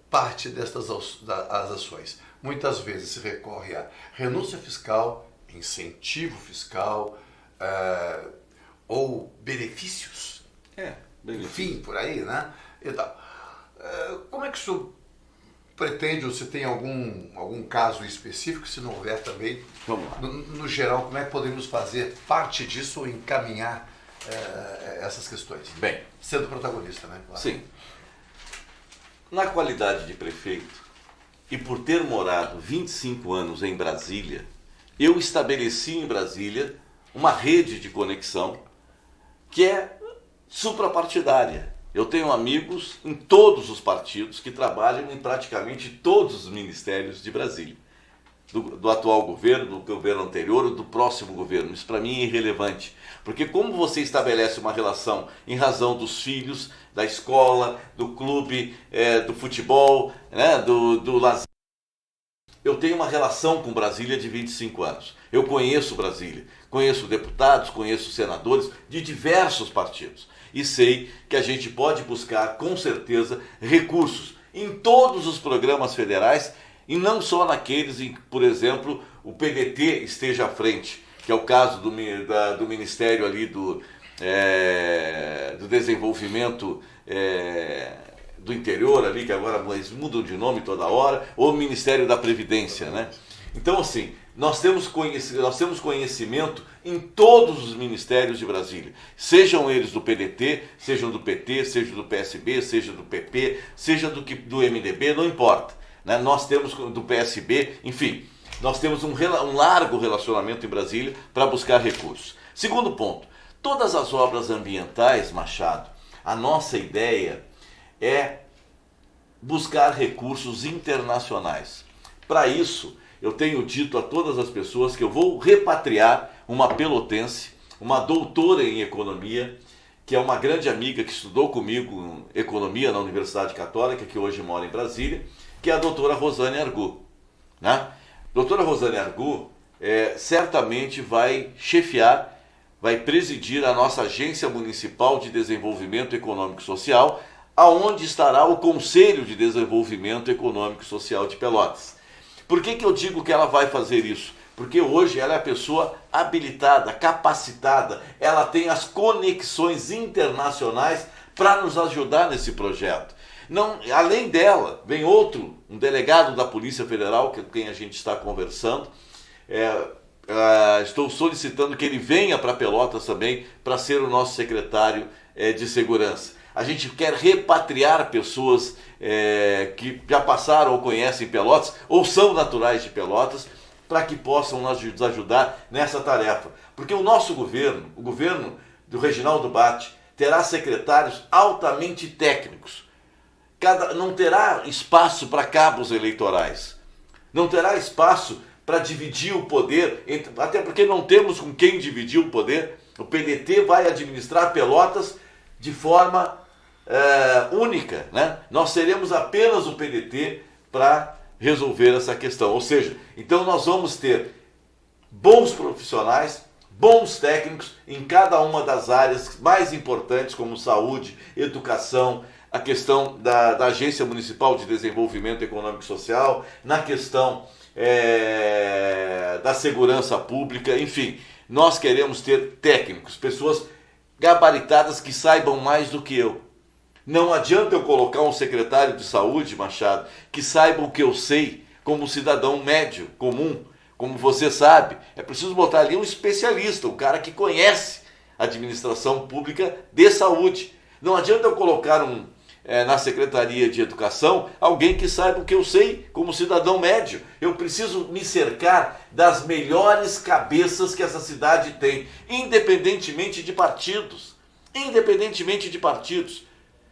parte destas as ações. Muitas vezes se recorre a renúncia fiscal, incentivo fiscal, ou benefícios, enfim, por aí, né? Então, como é que o senhor pretende, ou se tem algum caso específico, se não houver também, no geral, como é que podemos fazer parte disso ou encaminhar essas questões?
Bem,
sendo protagonista, né? Claro.
Sim. Na qualidade de prefeito, e por ter morado 25 anos em Brasília, eu estabeleci em Brasília uma rede de conexão que é suprapartidária. Eu tenho amigos em todos os partidos que trabalham em praticamente todos os ministérios de Brasília. Do atual governo, do governo anterior ou do próximo governo. Isso para mim é irrelevante. Porque como você estabelece uma relação em razão dos filhos, da escola, do clube, do futebol, né, do lazer. Eu tenho uma relação com Brasília de 25 anos. Eu conheço Brasília, conheço deputados, conheço senadores de diversos partidos. E sei que a gente pode buscar, com certeza, recursos em todos os programas federais e não só naqueles em que, por exemplo, o PDT esteja à frente, que é o caso do Ministério ali do Desenvolvimento do Interior ali, que agora eles mudam de nome toda hora, ou o Ministério da Previdência, né? Então, assim, nós temos conhecimento em todos os ministérios de Brasília, sejam eles do PDT, sejam do PT, seja do PSB, seja do PP, seja do MDB, não importa, né? Nós temos do PSB, enfim, nós temos um largo relacionamento em Brasília para buscar recursos. Segundo ponto, todas as obras ambientais, Machado, a nossa ideia é buscar recursos internacionais. Para isso, eu tenho dito a todas as pessoas que eu vou repatriar uma pelotense, uma doutora em economia, que é uma grande amiga que estudou comigo economia na Universidade Católica, que hoje mora em Brasília, que é a doutora Rosane Argu, né? Doutora Rosane Argu certamente vai chefiar, vai presidir a nossa Agência Municipal de Desenvolvimento Econômico e Social, aonde estará o Conselho de Desenvolvimento Econômico e Social de Pelotas. Por que eu digo que ela vai fazer isso? Porque hoje ela é a pessoa habilitada, capacitada, ela tem as conexões internacionais para nos ajudar nesse projeto. Não, além dela, vem um delegado da Polícia Federal, com quem a gente está conversando. Estou solicitando que ele venha para Pelotas também para ser o nosso secretário de Segurança. A gente quer repatriar pessoas que já passaram ou conhecem Pelotas ou são naturais de Pelotas para que possam nos ajudar nessa tarefa. Porque o nosso governo, o governo do Reginaldo Batti, terá secretários altamente técnicos. Não terá espaço para cabos eleitorais. Não terá espaço para dividir o poder, até porque não temos com quem dividir o poder. O PDT vai administrar Pelotas de forma única, né? Nós seremos apenas o PDT para resolver essa questão. Ou seja, então nós vamos ter bons profissionais, bons técnicos em cada uma das áreas mais importantes, como saúde, educação, a questão da Agência Municipal de Desenvolvimento Econômico e Social, na questão da segurança pública, enfim. Nós queremos ter técnicos, pessoas gabaritadas que saibam mais do que eu. Não adianta eu colocar um secretário de saúde, Machado, que saiba o que eu sei como cidadão médio, comum, como você sabe. É preciso botar ali um especialista, um cara que conhece a administração pública de saúde. Não adianta eu colocar na Secretaria de Educação alguém que saiba o que eu sei como cidadão médio. Eu preciso me cercar das melhores cabeças que essa cidade tem, independentemente de partidos. Independentemente de partidos.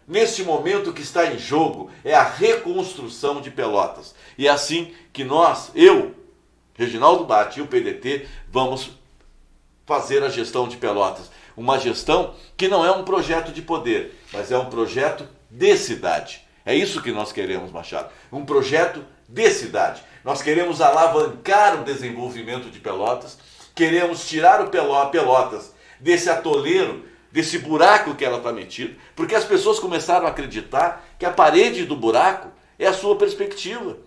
Neste momento o que está em jogo é a reconstrução de Pelotas. E é assim que eu, Reginaldo Batti e o PDT, vamos fazer a gestão de Pelotas. Uma gestão que não é um projeto de poder, mas é um projeto de cidade. É isso que nós queremos, Machado. Um projeto de cidade. Nós queremos alavancar o desenvolvimento de Pelotas, queremos tirar o Pelotas desse atoleiro, desse buraco que ela está metida, porque as pessoas começaram a acreditar que a parede do buraco é a sua perspectiva.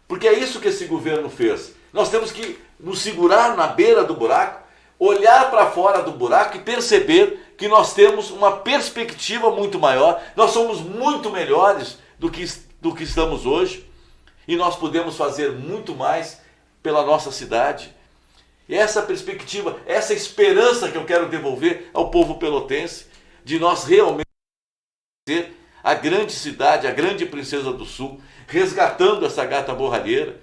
Porque é isso que esse governo fez. Nós temos que nos segurar na beira do buraco, olhar para fora do buraco e perceber que nós temos uma perspectiva muito maior, nós somos muito melhores do que estamos hoje e nós podemos fazer muito mais pela nossa cidade. E essa perspectiva, essa esperança que eu quero devolver ao povo pelotense, de nós realmente ser a grande cidade, a grande princesa do Sul, resgatando essa gata borralheira,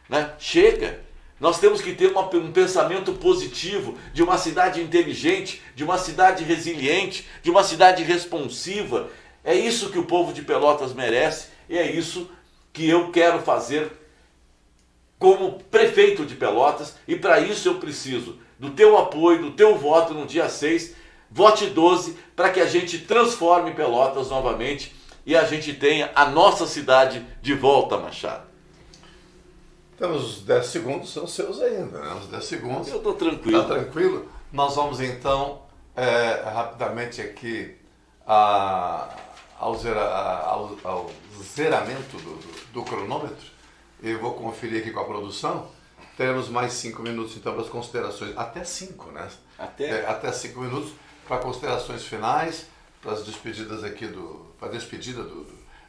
né? Chega! Nós temos que ter um pensamento positivo de uma cidade inteligente, de uma cidade resiliente, de uma cidade responsiva. É isso que o povo de Pelotas merece e é isso que eu quero fazer como prefeito de Pelotas, e para isso eu preciso do teu apoio, do teu voto no dia 6, vote 12, para que a gente transforme Pelotas novamente e a gente tenha a nossa cidade de volta, Machado.
Temos os 10 segundos, são seus ainda, né? Os 10 segundos.
Eu estou tranquilo.
Está tranquilo? Nós vamos então, rapidamente aqui, ao zeramento do cronômetro. Eu vou conferir aqui com a produção. Teremos mais 5 minutos então para as considerações. Até 5, né? Até 5 minutos para considerações finais, para as despedidas aqui para a despedida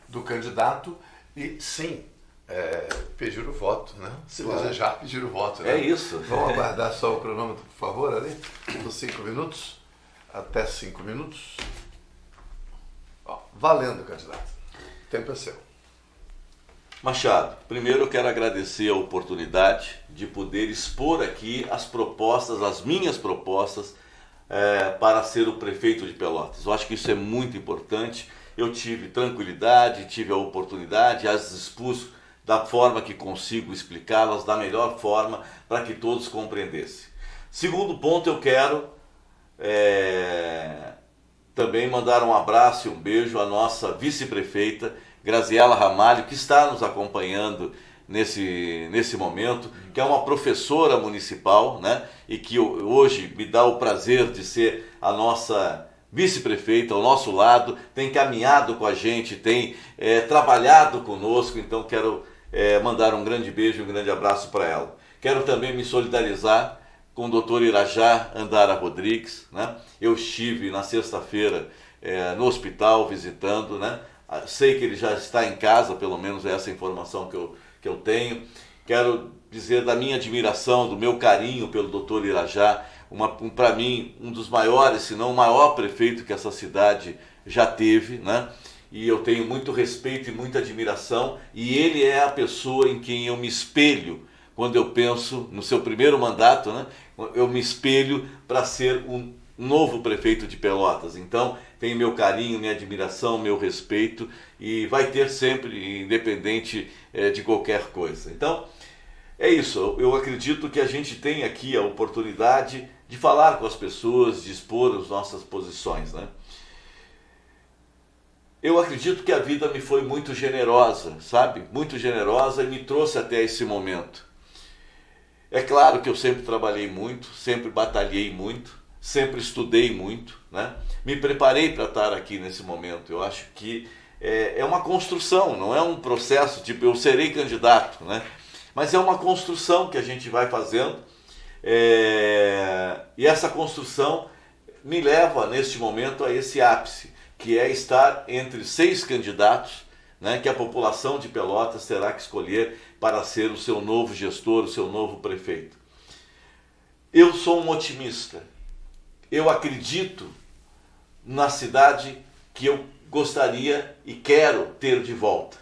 do candidato. E sim, pedir o voto, né? Se desejar pedir o voto. Né?
É isso.
Vamos aguardar só o cronômetro, por favor, ali. Dos 5 minutos. Até 5 minutos. Ó, valendo, candidato. O tempo é seu.
Machado, primeiro eu quero agradecer a oportunidade de poder expor aqui as propostas, as minhas propostas para ser o prefeito de Pelotas. Eu acho que isso é muito importante. Eu tive tranquilidade, tive a oportunidade, as expus da forma que consigo explicá-las, da melhor forma, para que todos compreendessem. Segundo ponto, eu quero também mandar um abraço e um beijo à nossa vice-prefeita, Graziela Ramalho, que está nos acompanhando nesse momento, que é uma professora municipal, né? E que hoje me dá o prazer de ser a nossa vice-prefeita ao nosso lado, tem caminhado com a gente, tem trabalhado conosco, então quero mandar um grande beijo e um grande abraço para ela. Quero também me solidarizar com o doutor Irajá Andara Rodrigues, né? Eu estive na sexta-feira no hospital visitando, né? Sei que ele já está em casa, pelo menos é essa informação que eu tenho. Quero dizer da minha admiração, do meu carinho pelo doutor Irajá, para mim, um dos maiores, se não o maior prefeito que essa cidade já teve, né? E eu tenho muito respeito e muita admiração, e ele é a pessoa em quem eu me espelho quando eu penso no seu primeiro mandato, né? Eu me espelho para ser um novo prefeito de Pelotas. Então, tem meu carinho, minha admiração, meu respeito, e vai ter sempre, independente de qualquer coisa. Então, é isso. Eu acredito que a gente tem aqui a oportunidade de falar com as pessoas, de expor as nossas posições, né? Eu acredito que a vida me foi muito generosa, sabe? Muito generosa e me trouxe até esse momento. É claro que eu sempre trabalhei muito, sempre batalhei muito, sempre estudei muito, né? Me preparei para estar aqui nesse momento. Eu acho que é uma construção, não é um processo, tipo, eu serei candidato, né? Mas é uma construção que a gente vai fazendo, e essa construção me leva, neste momento, a esse ápice, que é estar entre 6 candidatos, né, que a população de Pelotas terá que escolher para ser o seu novo gestor, o seu novo prefeito. Eu sou um otimista. Eu acredito na cidade que eu gostaria e quero ter de volta.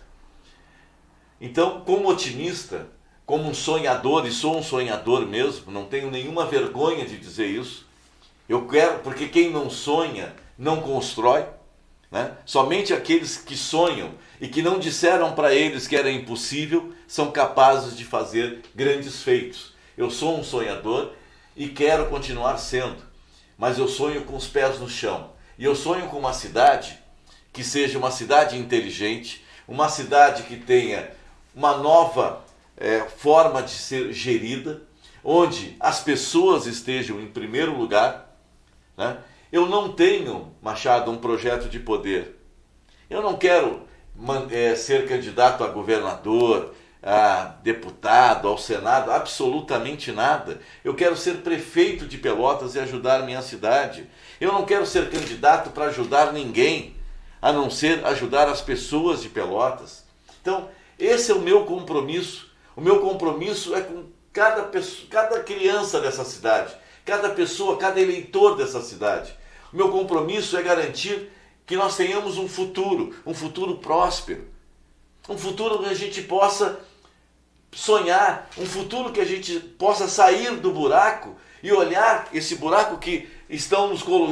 Então, como otimista, como um sonhador, e sou um sonhador mesmo, não tenho nenhuma vergonha de dizer isso, eu quero, porque quem não sonha, não constrói, né? Somente aqueles que sonham e que não disseram para eles que era impossível, são capazes de fazer grandes feitos. Eu sou um sonhador e quero continuar sendo, mas eu sonho com os pés no chão. E eu sonho com uma cidade que seja uma cidade inteligente, uma cidade que tenha uma nova forma de ser gerida, onde as pessoas estejam em primeiro lugar, né? Eu não tenho, Machado, um projeto de poder. Eu não quero ser candidato a governador, a deputado, ao Senado, absolutamente nada. Eu quero ser prefeito de Pelotas e ajudar a minha cidade. Eu não quero ser candidato para ajudar ninguém, a não ser ajudar as pessoas de Pelotas. Então, esse é o meu compromisso. O meu compromisso é com cada pessoa, cada criança dessa cidade, cada pessoa, cada eleitor dessa cidade. O meu compromisso é garantir que nós tenhamos um futuro próspero, um futuro que a gente possa sonhar, um futuro que a gente possa sair do buraco e olhar esse buraco que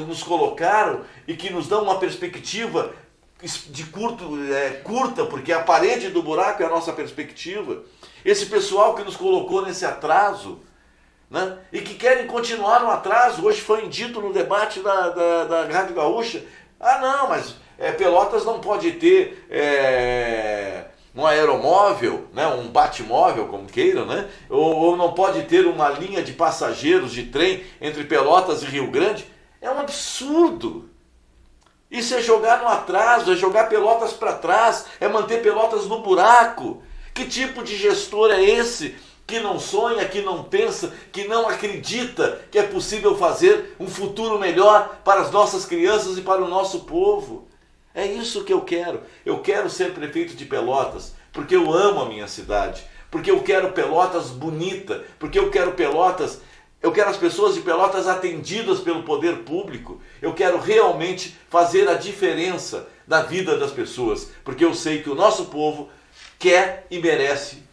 nos colocaram e que nos dão uma perspectiva de curta, porque a parede do buraco é a nossa perspectiva. Esse pessoal que nos colocou nesse atraso, né, e que querem continuar no atraso. Hoje foi dito no debate da Rádio Gaúcha, não, mas Pelotas não pode ter um aeromóvel, né, um batmóvel, como queiram, né, ou não pode ter uma linha de passageiros de trem entre Pelotas e Rio Grande. É um absurdo. Isso é jogar no atraso, é jogar Pelotas para trás, é manter Pelotas no buraco. Que tipo de gestor é esse que não sonha, que não pensa, que não acredita que é possível fazer um futuro melhor para as nossas crianças e para o nosso povo? É isso que eu quero. Eu quero ser prefeito de Pelotas, porque eu amo a minha cidade, porque eu quero Pelotas bonita, porque eu quero as pessoas de Pelotas atendidas pelo poder público. Eu quero realmente fazer a diferença na vida das pessoas, porque eu sei que o nosso povo quer e merece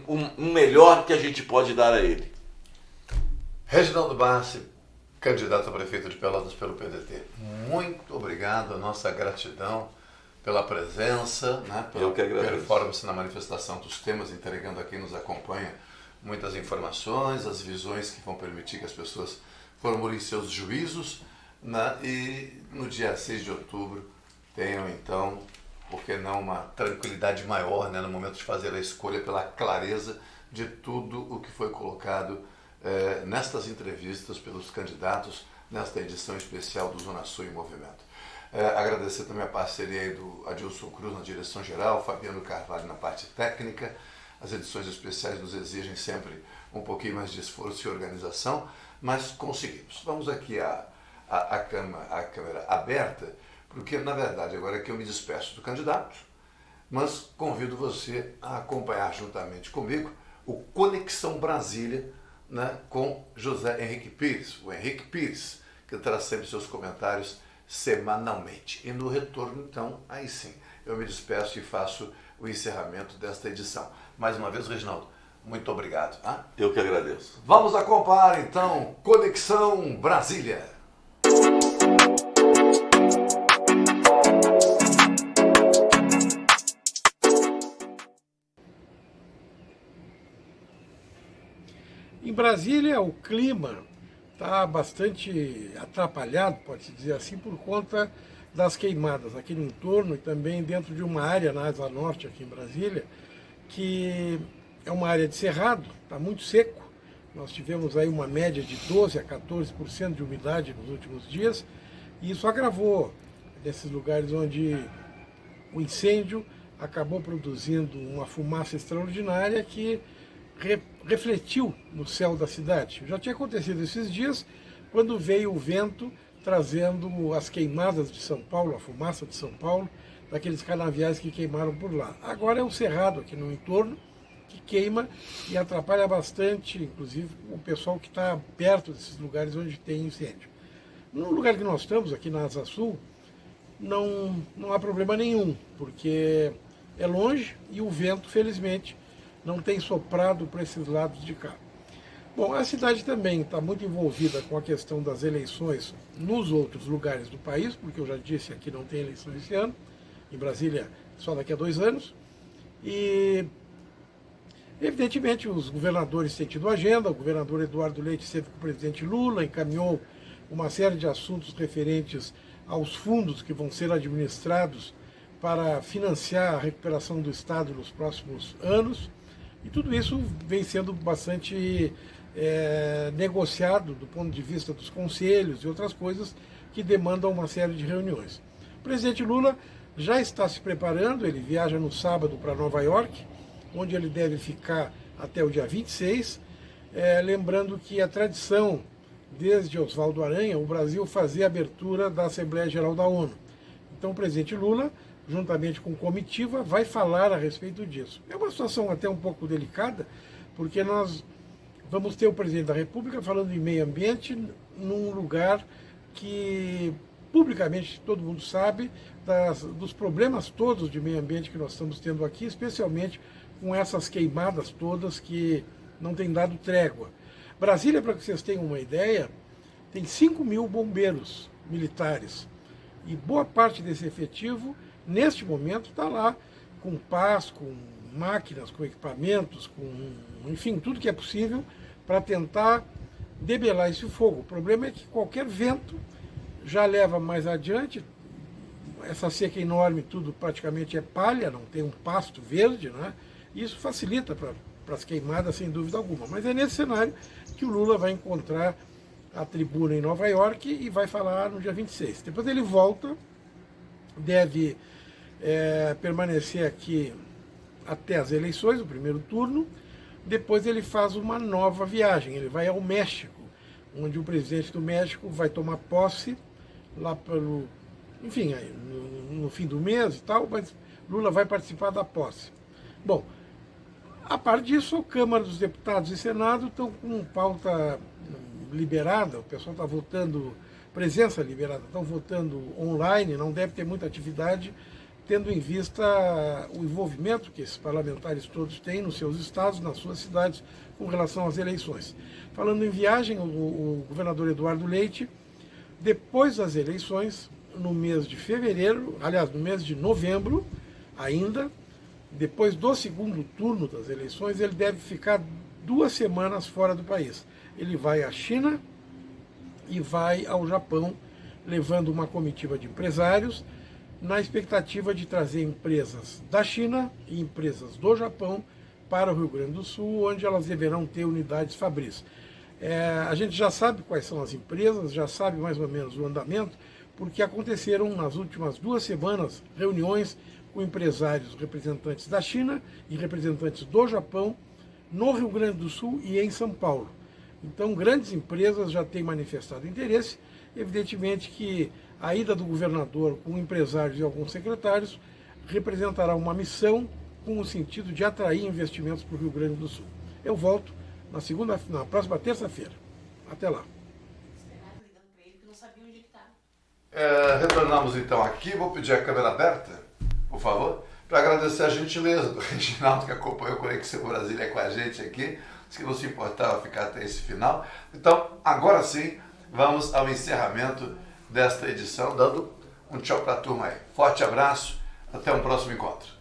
um melhor que a gente pode dar a ele.
Reginaldo Bassi, candidato a prefeito de Pelotas pelo PDT. Muito obrigado, a nossa gratidão pela presença, né, pela performance na manifestação dos temas, entregando a quem nos acompanha muitas informações, as visões que vão permitir que as pessoas formulem seus juízos, né, e no dia 6 de outubro tenham então, por que não, uma tranquilidade maior, né, no momento de fazer a escolha, pela clareza de tudo o que foi colocado nestas entrevistas pelos candidatos nesta edição especial do Zona Sul em Movimento. Agradecer também a parceria aí do Adilson Cruz na direção geral, Fabiano Carvalho na parte técnica. As edições especiais nos exigem sempre um pouquinho mais de esforço e organização, mas conseguimos. Vamos aqui a câmera aberta, porque, na verdade, agora é que eu me despeço do candidato, mas convido você a acompanhar juntamente comigo o Conexão Brasília, né, com José Henrique Pires, o Henrique Pires, que traz sempre seus comentários semanalmente. E no retorno, então, aí sim, eu me despeço e faço o encerramento desta edição. Mais uma vez, Reginaldo, muito obrigado. Hein?
Eu que agradeço.
Vamos acompanhar, então, Conexão Brasília.
Em Brasília, o clima está bastante atrapalhado, pode-se dizer assim, por conta das queimadas aqui no entorno e também dentro de uma área na Asa Norte, aqui em Brasília, que é uma área de cerrado, está muito seco. Nós tivemos aí uma média de 12% a 14% de umidade nos últimos dias, e isso agravou nesses lugares onde o incêndio acabou produzindo uma fumaça extraordinária que refletiu no céu da cidade. Já tinha acontecido esses dias, quando veio o vento trazendo as queimadas de São Paulo, a fumaça de São Paulo, daqueles canaviais que queimaram por lá. Agora é o cerrado aqui no entorno que queima e atrapalha bastante, inclusive, o pessoal que está perto desses lugares onde tem incêndio. No lugar que nós estamos, aqui na Asa Sul, não há problema nenhum, porque é longe e o vento, felizmente, não tem soprado para esses lados de cá. Bom, a cidade também está muito envolvida com a questão das eleições nos outros lugares do país, porque eu já disse, aqui não tem eleição esse ano, em Brasília só daqui a 2 anos, e Evidentemente, os governadores têm tido agenda, o governador Eduardo Leite esteve com o presidente Lula, encaminhou uma série de assuntos referentes aos fundos que vão ser administrados para financiar a recuperação do Estado nos próximos anos. E tudo isso vem sendo bastante negociado do ponto de vista dos conselhos e outras coisas que demandam uma série de reuniões. O presidente Lula já está se preparando, ele viaja no sábado para Nova York, onde ele deve ficar até o dia 26, lembrando que a tradição, desde Oswaldo Aranha, o Brasil fazia a abertura da Assembleia Geral da ONU. Então o presidente Lula, juntamente com comitiva, vai falar a respeito disso. É uma situação até um pouco delicada, porque nós vamos ter o presidente da República falando em meio ambiente num lugar que publicamente todo mundo sabe dos problemas todos de meio ambiente que nós estamos tendo aqui, especialmente com essas queimadas todas que não têm dado trégua. Brasília, para que vocês tenham uma ideia, tem 5 mil bombeiros militares e boa parte desse efetivo, neste momento, está lá com pás, com máquinas, com equipamentos, com, enfim, tudo que é possível para tentar debelar esse fogo. O problema é que qualquer vento já leva mais adiante, essa seca enorme, tudo praticamente é palha, não tem um pasto verde, né? Isso facilita para as queimadas, sem dúvida alguma. Mas é nesse cenário que o Lula vai encontrar a tribuna em Nova York e vai falar no dia 26. Depois ele volta, deve permanecer aqui até as eleições, o primeiro turno. Depois ele faz uma nova viagem, ele vai ao México, onde o presidente do México vai tomar posse lá pelo, enfim, no fim do mês e tal, mas Lula vai participar da posse. Bom, a parte disso, a Câmara dos Deputados e Senado estão com pauta liberada, o pessoal está votando, presença liberada, estão votando online, não deve ter muita atividade, tendo em vista o envolvimento que esses parlamentares todos têm nos seus estados, nas suas cidades, com relação às eleições. Falando em viagem, o governador Eduardo Leite, depois das eleições, no mês de fevereiro, aliás, no mês de novembro ainda, depois do segundo turno das eleições, ele deve ficar 2 semanas fora do país. Ele vai à China e vai ao Japão, levando uma comitiva de empresários, na expectativa de trazer empresas da China e empresas do Japão para o Rio Grande do Sul, onde elas deverão ter unidades fabris. A gente já sabe quais são as empresas, já sabe mais ou menos o andamento, porque aconteceram nas últimas 2 semanas reuniões com empresários representantes da China e representantes do Japão no Rio Grande do Sul e em São Paulo. Então, grandes empresas já têm manifestado interesse. Evidentemente que a ida do governador com empresários e alguns secretários representará uma missão com o sentido de atrair investimentos para o Rio Grande do Sul. Eu volto na próxima terça-feira. Até lá.
Retornamos então aqui, vou pedir a câmera aberta, por favor, para agradecer a gentileza do Reginaldo, que acompanhou o Conexão Brasília com a gente aqui, disse que não se importava ficar até esse final. Então, agora sim, vamos ao encerramento desta edição, dando um tchau para a turma aí. Forte abraço, até um próximo encontro.